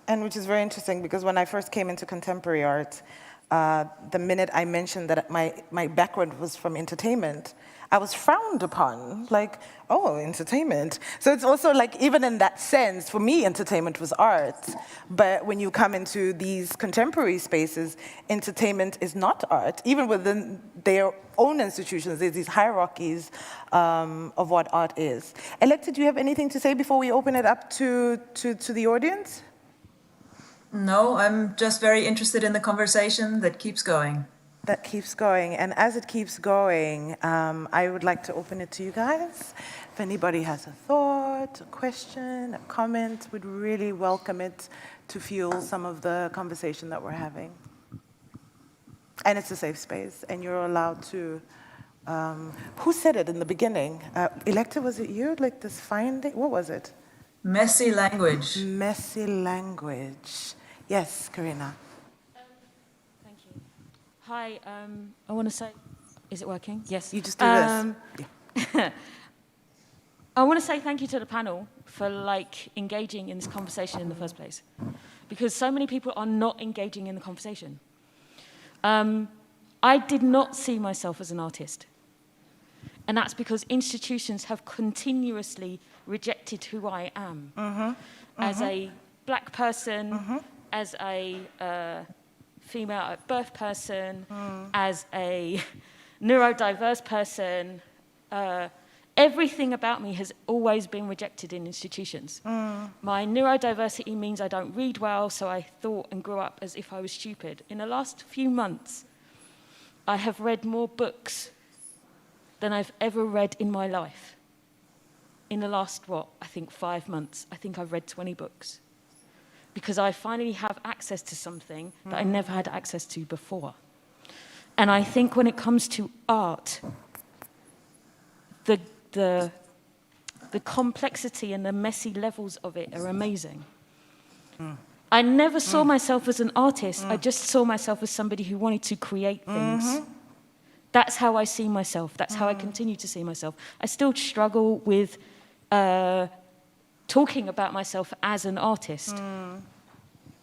And which is very interesting, because when I first came into contemporary art, the minute I mentioned that my background was from entertainment, I was frowned upon, like, oh, entertainment. So it's also like, even in that sense, for me, entertainment was art. But when you come into these contemporary spaces, entertainment is not art. Even within their own institutions, there's these hierarchies of what art is. Electa, do you have anything to say before we open it up to the audience? No, I'm just very interested in the conversation that keeps going. That keeps going. And as it keeps going, I would like to open it to you guys. If anybody has a thought, a question, a comment, we'd really welcome it to fuel some of the conversation that we're having. And it's a safe space, and you're allowed to. Who said it in the beginning? Electa, was it you? Like this finding? What was it? Messy language. Messy language. Yes, Karina. Thank you. Hi, I want to say, is it working? Yes. You just do this. Yeah. I want to say thank you to the panel for engaging in this conversation in the first place, because so many people are not engaging in the conversation. I did not see myself as an artist, and that's because institutions have continuously rejected who I am as a black person, as a female at birth person, as a neurodiverse person. Everything about me has always been rejected in institutions. My neurodiversity means I don't read well, so I thought and grew up as if I was stupid. In the last few months, I have read more books than I've ever read in my life. In the last, 5 months, I think I've read 20 books. Because I finally have access to something that I never had access to before. And I think when it comes to art, the complexity and the messy levels of it are amazing. I never saw myself as an artist. I just saw myself as somebody who wanted to create things. That's how I see myself. That's how I continue to see myself. I still struggle with talking about myself as an artist.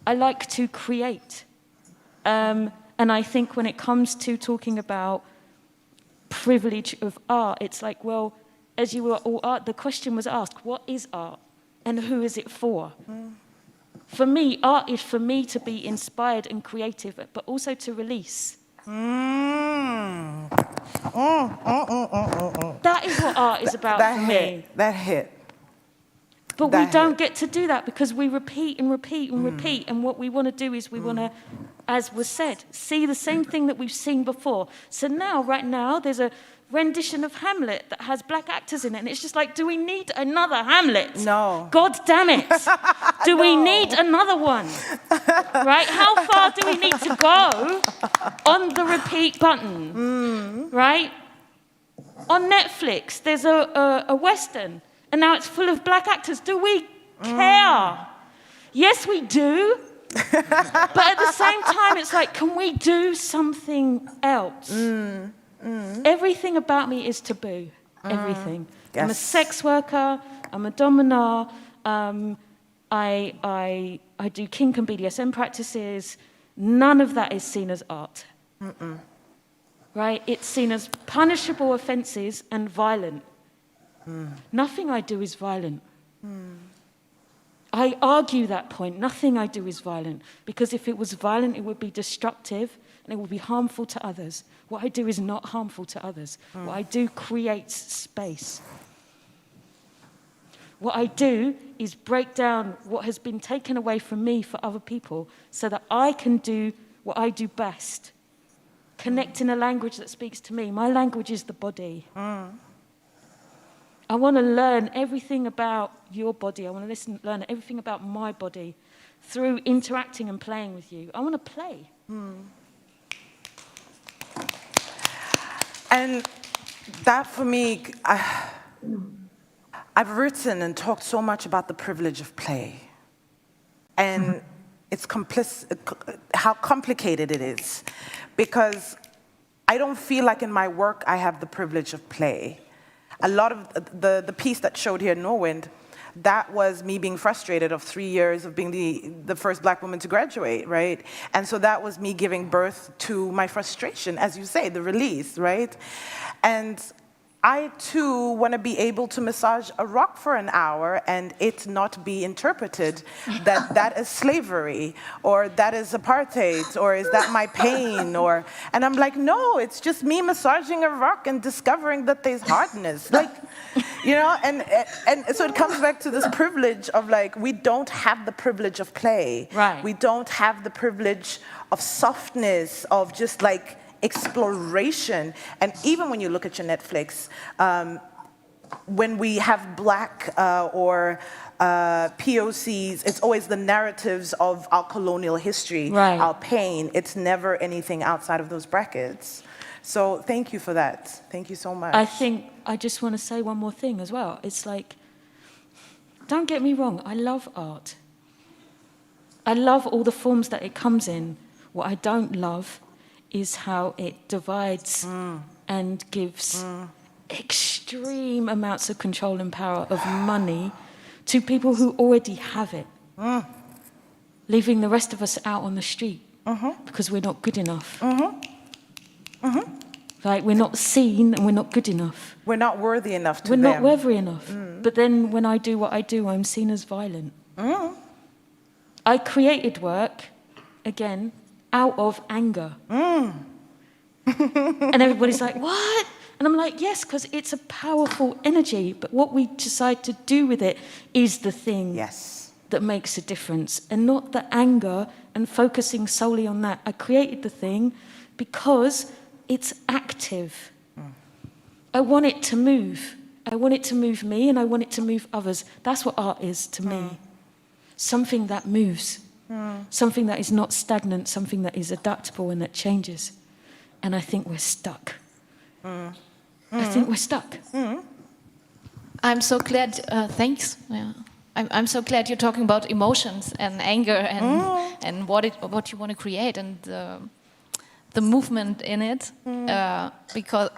I like to create. And I think when it comes to talking about privilege of art, it's like, well, as you were all art, the question was asked, what is art and who is it for? For me, art is for me to be inspired and creative, but also to release. That is what art is about for me. That hit. But we don't get to do that because we repeat and repeat and repeat. And what we want to do is we want to, as was said, see the same thing that we've seen before. So now, right now, there's a rendition of Hamlet that has black actors in it. And it's just like, do we need another Hamlet? No. God damn it. Do we need another one? Right? How far do we need to go on the repeat button? Right? On Netflix, there's a Western. And now it's full of black actors. Do we care? Yes, we do. But at the same time, it's like, can we do something else? Everything about me is taboo. Everything. Yes. I'm a sex worker. I'm a dominar. I do kink and BDSM practices. None of that is seen as art. Right? It's seen as punishable offenses and violent. Nothing I do is violent. I argue that point. Nothing I do is violent. Because if it was violent, it would be destructive and it would be harmful to others. What I do is not harmful to others. What I do creates space. What I do is break down what has been taken away from me for other people so that I can do what I do best. Connect in a language that speaks to me. My language is the body. I want to learn everything about your body. I want to learn everything about my body through interacting and playing with you. I want to play. And that for me, I've written and talked so much about the privilege of play. And it's how complicated it is. Because I don't feel like in my work I have the privilege of play. A lot of the piece that showed here, Norwind, that was me being frustrated of 3 years of being the first black woman to graduate, right? And so that was me giving birth to my frustration, as you say, the release, right? And I too want to be able to massage a rock for an hour and it not be interpreted that that is slavery or that is apartheid or is that my pain or, and I'm like, no, it's just me massaging a rock and discovering that there's hardness. Like, You know, and so it comes back to this privilege of like, we don't have the privilege of play. Right. We don't have the privilege of softness, of just like exploration. And even when you look at your Netflix, when we have black or POCs, it's always the narratives of our colonial history, Right. our pain. It's never anything outside of those brackets. So thank you for that. Thank you so much. I think I just want to say one more thing as well. It's like, don't get me wrong, I love art. I love all the forms that it comes in. What I don't love is how it divides and gives extreme amounts of control and power of money to people who already have it, leaving the rest of us out on the street because we're not good enough. Like, we're not seen and we're not good enough. We're not worthy enough to We're them. not worthy enough. But then when I do what I do, I'm seen as violent. I created work, again, out of anger. And everybody's like, what? And I'm like, yes, because it's a powerful energy, but what we decide to do with it is the thing that makes a difference, and not the anger and focusing solely on that. I created the thing because it's active. I want it to move. I want it to move me, and I want it to move others. That's what art is to me. Something that moves. Something that is not stagnant, something that is adaptable and that changes. And I think we're stuck. I think we're stuck. I'm so glad. Thanks. Yeah. I'm so glad you're talking about emotions and anger and what you want to create and the movement in it. Because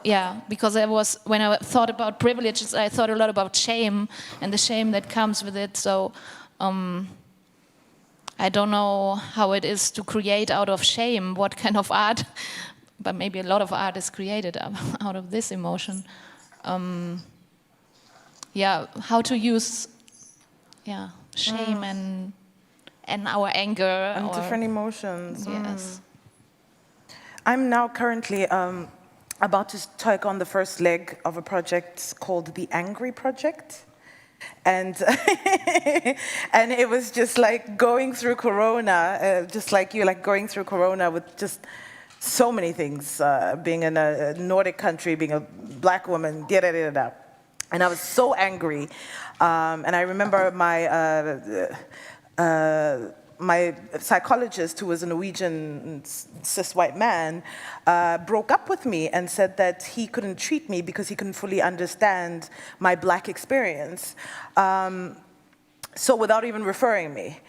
when I thought about privileges, I thought a lot about shame and the shame that comes with it. So I don't know how it is to create out of shame, what kind of art. But maybe a lot of art is created out of this emotion. How to use shame and our anger. And different emotions. Yes. I'm now currently about to take on the first leg of a project called The Angry Project. And and it was just like going through Corona, just like you, like going through Corona with just so many things, being in a Nordic country, being a black woman, da-da-da-da. And I was so angry. And I remember my psychologist, who was a Norwegian cis white man, broke up with me and said that he couldn't treat me because he couldn't fully understand my black experience. So without even referring me.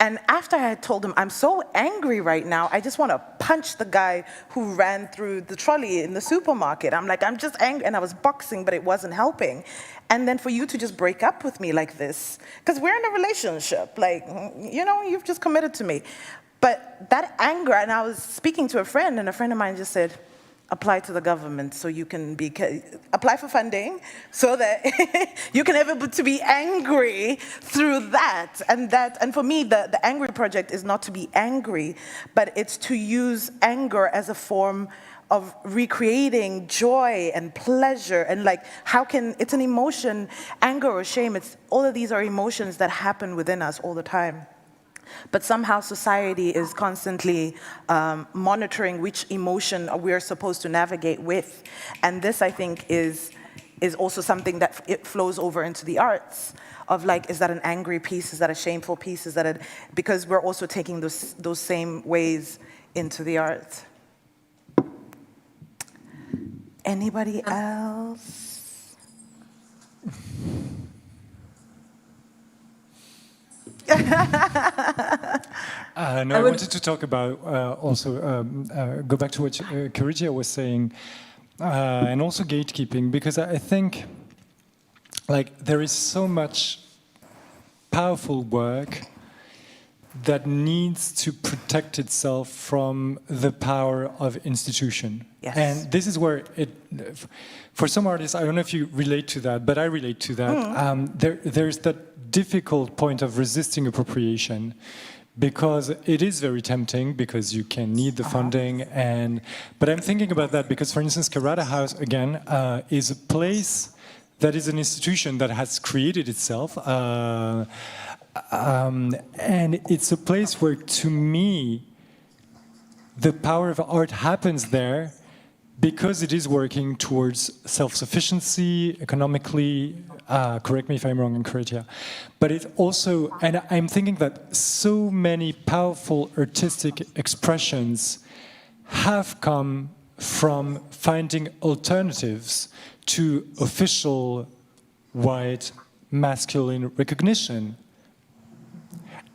And after I had told him, I'm so angry right now, I just want to punch the guy who ran through the trolley in the supermarket. I'm like, I'm just angry. And I was boxing, but it wasn't helping. And then for you to just break up with me like this, because we're in a relationship, like, you know, you've just committed to me. But that anger, and I was speaking to a friend, and a friend of mine just said, apply to the government so you can apply for funding so that you can able to be angry through that. And for me, the Angry Project is not to be angry, but it's to use anger as a form of recreating joy and pleasure, and like it's an emotion, anger or shame, all of these are emotions that happen within us all the time. But somehow society is constantly monitoring which emotion we are supposed to navigate with. And this, I think, is also something that it flows over into the arts, of like, is that an angry piece? Is that a shameful piece? Is that because we're also taking those same ways into the art. Anybody else? No, I wanted to talk about go back to what Karidia was saying, and also gatekeeping, because I think like there is so much powerful work that needs to protect itself from the power of institution. Yes. And this is where for some artists, I don't know if you relate to that, but I relate to that. There's that difficult point of resisting appropriation, because it is very tempting, because you can need the funding. But I'm thinking about that because, for instance, Karada House, again, is a place that is an institution that has created itself. And it's a place where, to me, the power of art happens there because it is working towards self-sufficiency economically. Correct me if I'm wrong in Croatia. But it also, and I'm thinking that so many powerful artistic expressions have come from finding alternatives to official white masculine recognition.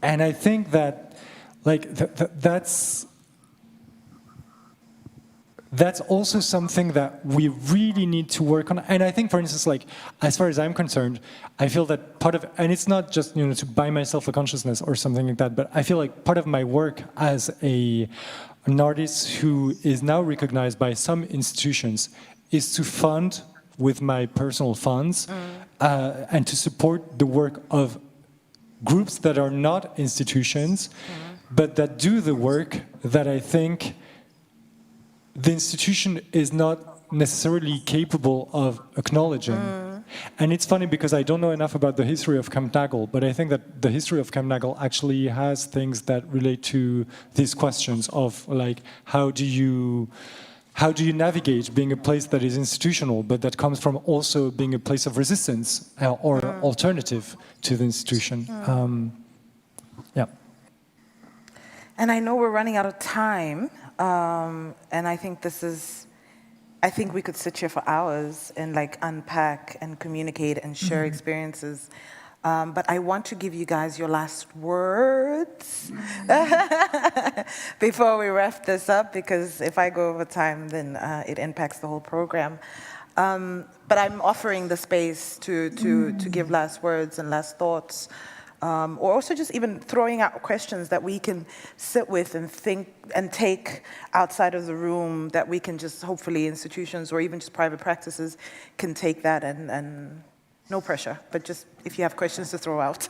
And I think that, like, that's also something that we really need to work on. And I think, for instance, like, as far as I'm concerned, I feel that part of, and it's not just, you know, to buy myself a consciousness or something like that, but I feel like part of my work as an artist who is now recognized by some institutions is to fund with my personal funds and to support the work of groups that are not institutions, but that do the work that I think the institution is not necessarily capable of acknowledging. And it's funny because I don't know enough about the history of Kampnagel, but I think that the history of Kampnagel actually has things that relate to these questions of, like, how do you navigate being a place that is institutional, but that comes from also being a place of resistance or alternative to the institution. Yeah. And I know we're running out of time, and I think I think we could sit here for hours and like unpack and communicate and share experiences. But I want to give you guys your last words before we wrap this up, because if I go over time, then it impacts the whole program. But I'm offering the space to give last words and last thoughts, or also just even throwing out questions that we can sit with and think and take outside of the room, that we can just, hopefully institutions or even just private practices can take that and no pressure, but just if you have questions to throw out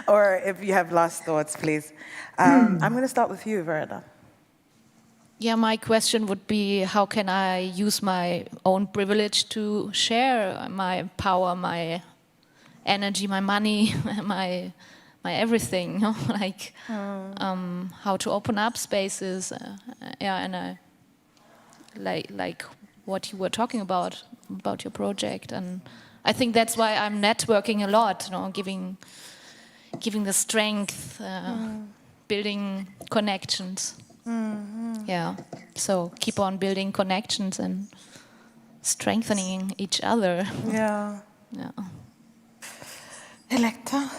or if you have last thoughts, please. I'm going to start with you, Verena. Yeah, my question would be, how can I use my own privilege to share my power, my energy, my money, my everything, you know? Like how to open up spaces, and like what you were talking about your project, and I think that's why I'm networking a lot, you know, giving the strength, building connections. Yeah, so keep on building connections and strengthening each other. Yeah. Yeah. Electa?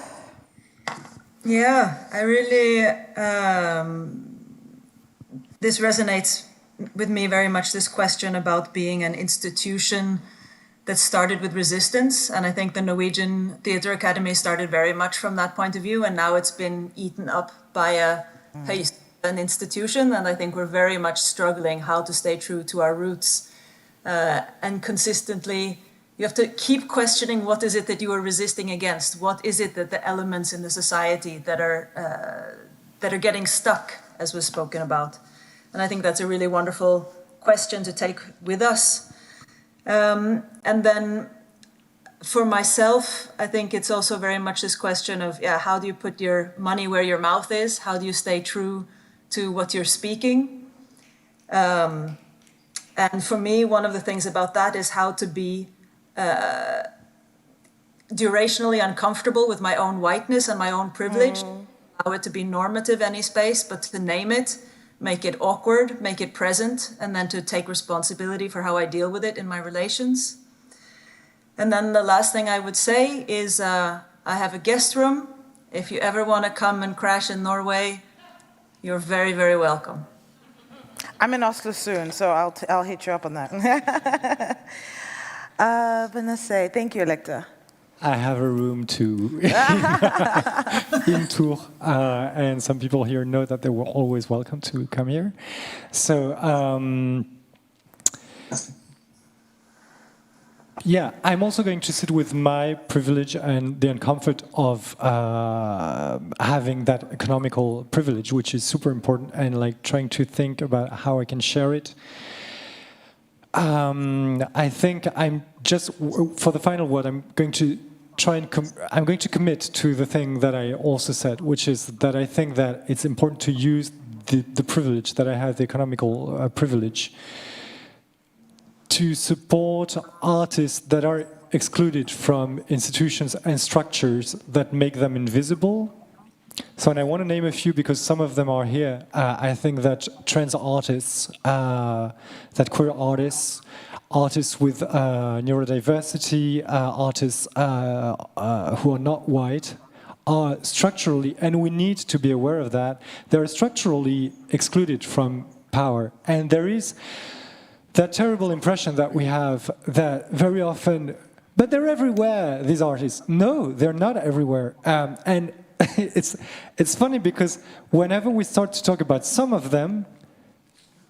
Yeah, I really, this resonates with me very much, this question about being an institution that started with resistance. And I think the Norwegian Theatre Academy started very much from that point of view, and now it's been eaten up by an institution. And I think we're very much struggling how to stay true to our roots and consistently. You have to keep questioning, what is it that you are resisting against? What is it that the elements in the society that are getting stuck, as was spoken about? And I think that's a really wonderful question to take with us. And then for myself, I think it's also very much this question of, how do you put your money where your mouth is? How do you stay true to what you're speaking? And for me, one of the things about that is how to be durationally uncomfortable with my own whiteness and my own privilege, allow it to be normative any space, but to name it, make it awkward, make it present, and then to take responsibility for how I deal with it in my relations. And then the last thing I would say is I have a guest room. If you ever want to come and crash in Norway, you're very, very welcome. I'm in Oslo soon, so I'll hit you up on that. Vanessa, thank you, Electa. I have a room too in Tours, and some people here know that they were always welcome to come here. So, yeah, I'm also going to sit with my privilege and the uncomfort of having that economical privilege, which is super important, and like trying to think about how I can share it. I think I'm just for the final word. I'm going to try and I'm going to commit to the thing that I also said, which is that I think that it's important to use the privilege that I have, the economical privilege, to support artists that are excluded from institutions and structures that make them invisible. So, and I want to name a few because some of them are here. I think that trans artists, that queer artists, artists with neurodiversity, artists who are not white, are structurally, and we need to be aware of that, they're structurally excluded from power. And there is that terrible impression that we have that very often, but they're everywhere, these artists. No, they're not everywhere. And it's funny because whenever we start to talk about some of them,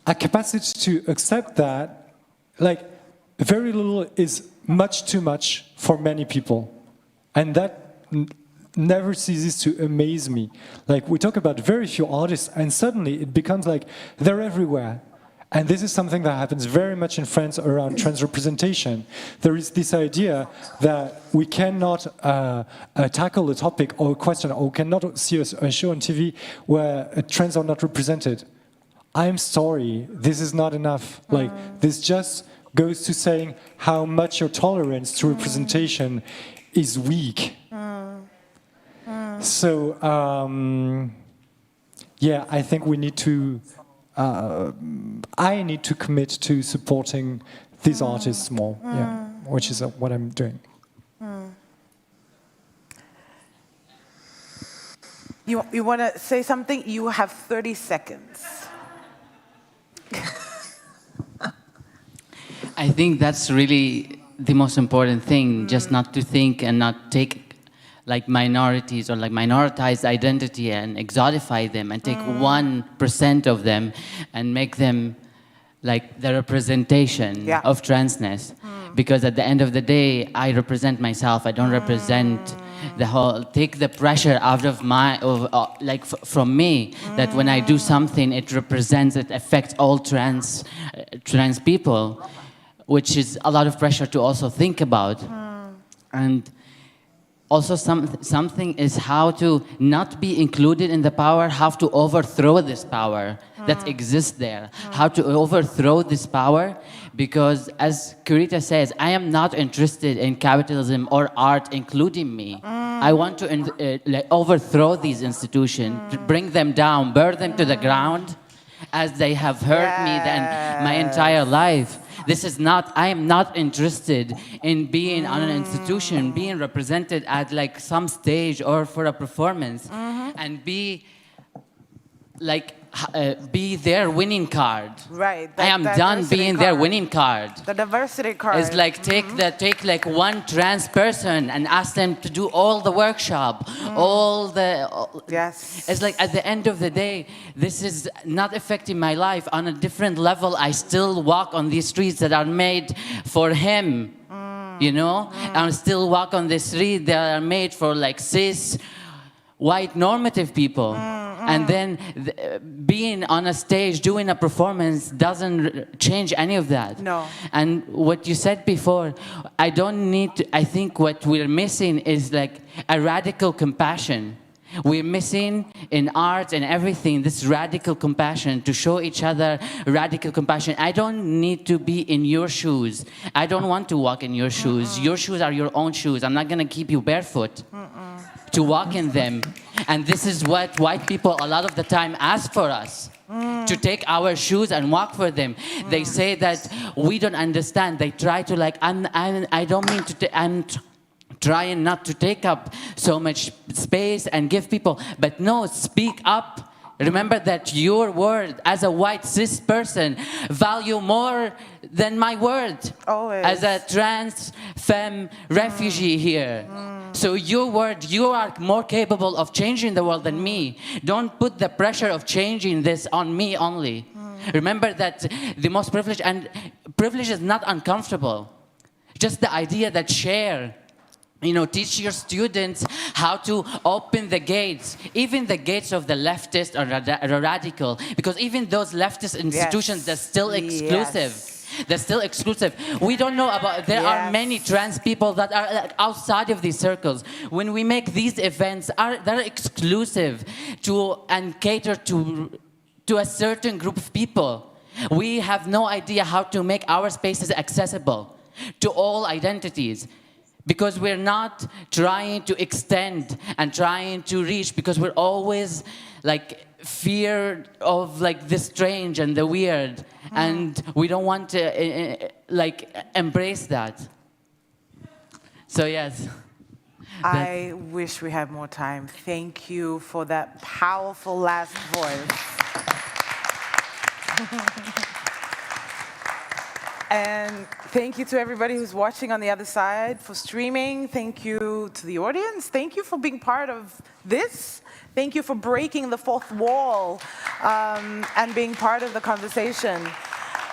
a capacity to accept that, like, very little is much too much for many people. And that never ceases to amaze me. Like, we talk about very few artists, and suddenly it becomes like they're everywhere. And this is something that happens very much in France around trans representation. There is this idea that we cannot tackle a topic or a question, or cannot see a show on TV where trans are not represented. I'm sorry, this is not enough. Like, this just goes to saying how much your tolerance to representation is weak. So, yeah, I think we need to. I need to commit to supporting these artists more, yeah, which is what I'm doing. You want to say something? You have 30 seconds. I think that's really the most important thing, just not to think and not take like minorities or like minoritized identity and exotify them and take 1% of them and make them like the representation of transness. Because at the end of the day, I represent myself. I don't represent the whole, take the pressure out of my, from me, that when I do something, it represents, it affects all trans people, which is a lot of pressure to also think about. And also, something is how to not be included in the power, how to overthrow this power that exists there. How to overthrow this power, because as Kurita says, I am not interested in capitalism or art including me. I want to overthrow these institutions, bring them down, burn them to the ground, as they have hurt me my entire life. This is not, I am not interested in being on an institution, being represented at like some stage or for a performance, and be like, be their winning card. Right. I am done being their winning card. The diversity card. It's like take like one trans person and ask them to do all the workshop, Yes. It's like at the end of the day, this is not affecting my life on a different level. I still walk on these streets that are made for him, you know? I still walk on the street that are made for like cis, white normative people. And then being on a stage, doing a performance doesn't change any of that. No. And what you said before, I don't need to, I think what we're missing is like a radical compassion. We're missing in art and everything this radical compassion, to show each other radical compassion. I don't need to be in your shoes. I don't want to walk in your shoes. Your shoes are your own shoes. I'm not going to keep you barefoot to walk in them. And this is what white people a lot of the time ask for us, to take our shoes and walk for them. They say that we don't understand. They try to like, I don't mean to, I'm trying not to take up so much space and give people, but no, speak up. Remember that your word as a white cis person value more than my word. Always. As a trans femme refugee here. So your word, you are more capable of changing the world than me. Don't put the pressure of changing this on me only. Remember that the most privileged, and privilege is not uncomfortable. Just the idea that share. You know, teach your students how to open the gates, even the gates of the leftist or radical, because even those leftist institutions, they're still exclusive. They're still exclusive. We don't know about, there are Yes. many trans people that are like, outside of these circles. When we make these events, they're exclusive to and cater to a certain group of people. We have no idea how to make our spaces accessible to all identities, because we're not trying to extend and trying to reach, because we're always like fear of like the strange and the weird, and we don't want to like embrace that. So yes. I wish we had more time. Thank you for that powerful last voice. And thank you to everybody who's watching on the other side for streaming. Thank you to the audience. Thank you for being part of this. Thank you for breaking the fourth wall and being part of the conversation.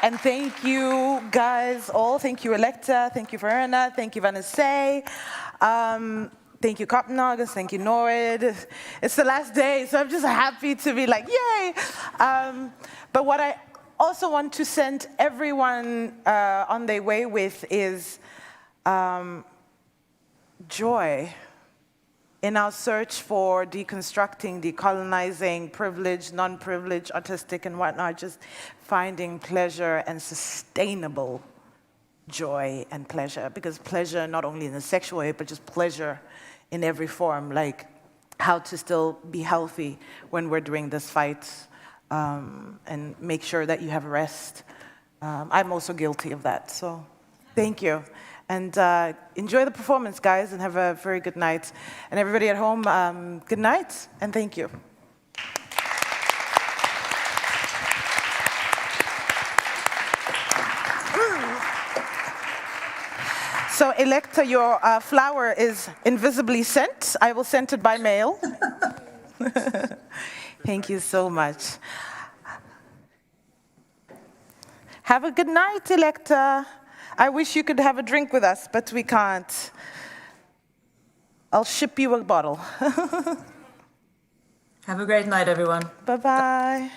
And thank you guys all. Thank you, Electa. Thank you, Verena. Thank you, Vanessa. Thank you, Copenhagen. Thank you, Norid. It's the last day, so I'm just happy to be like, yay. But what I also want to send everyone on their way with is joy in our search for deconstructing, decolonizing privilege, non-privilege, autistic and whatnot, just finding pleasure and sustainable joy and pleasure. Because pleasure not only in a sexual way, but just pleasure in every form, like how to still be healthy when we're doing this fight. And make sure that you have rest. I'm also guilty of that, so thank you. And enjoy the performance, guys, and have a very good night. And everybody at home, good night, and thank you. So, Electa, your flower is invisibly sent. I will send it by mail. Thank you so much. Have a good night, Electa. I wish you could have a drink with us, but we can't. I'll ship you a bottle. Have a great night, everyone. Bye-bye.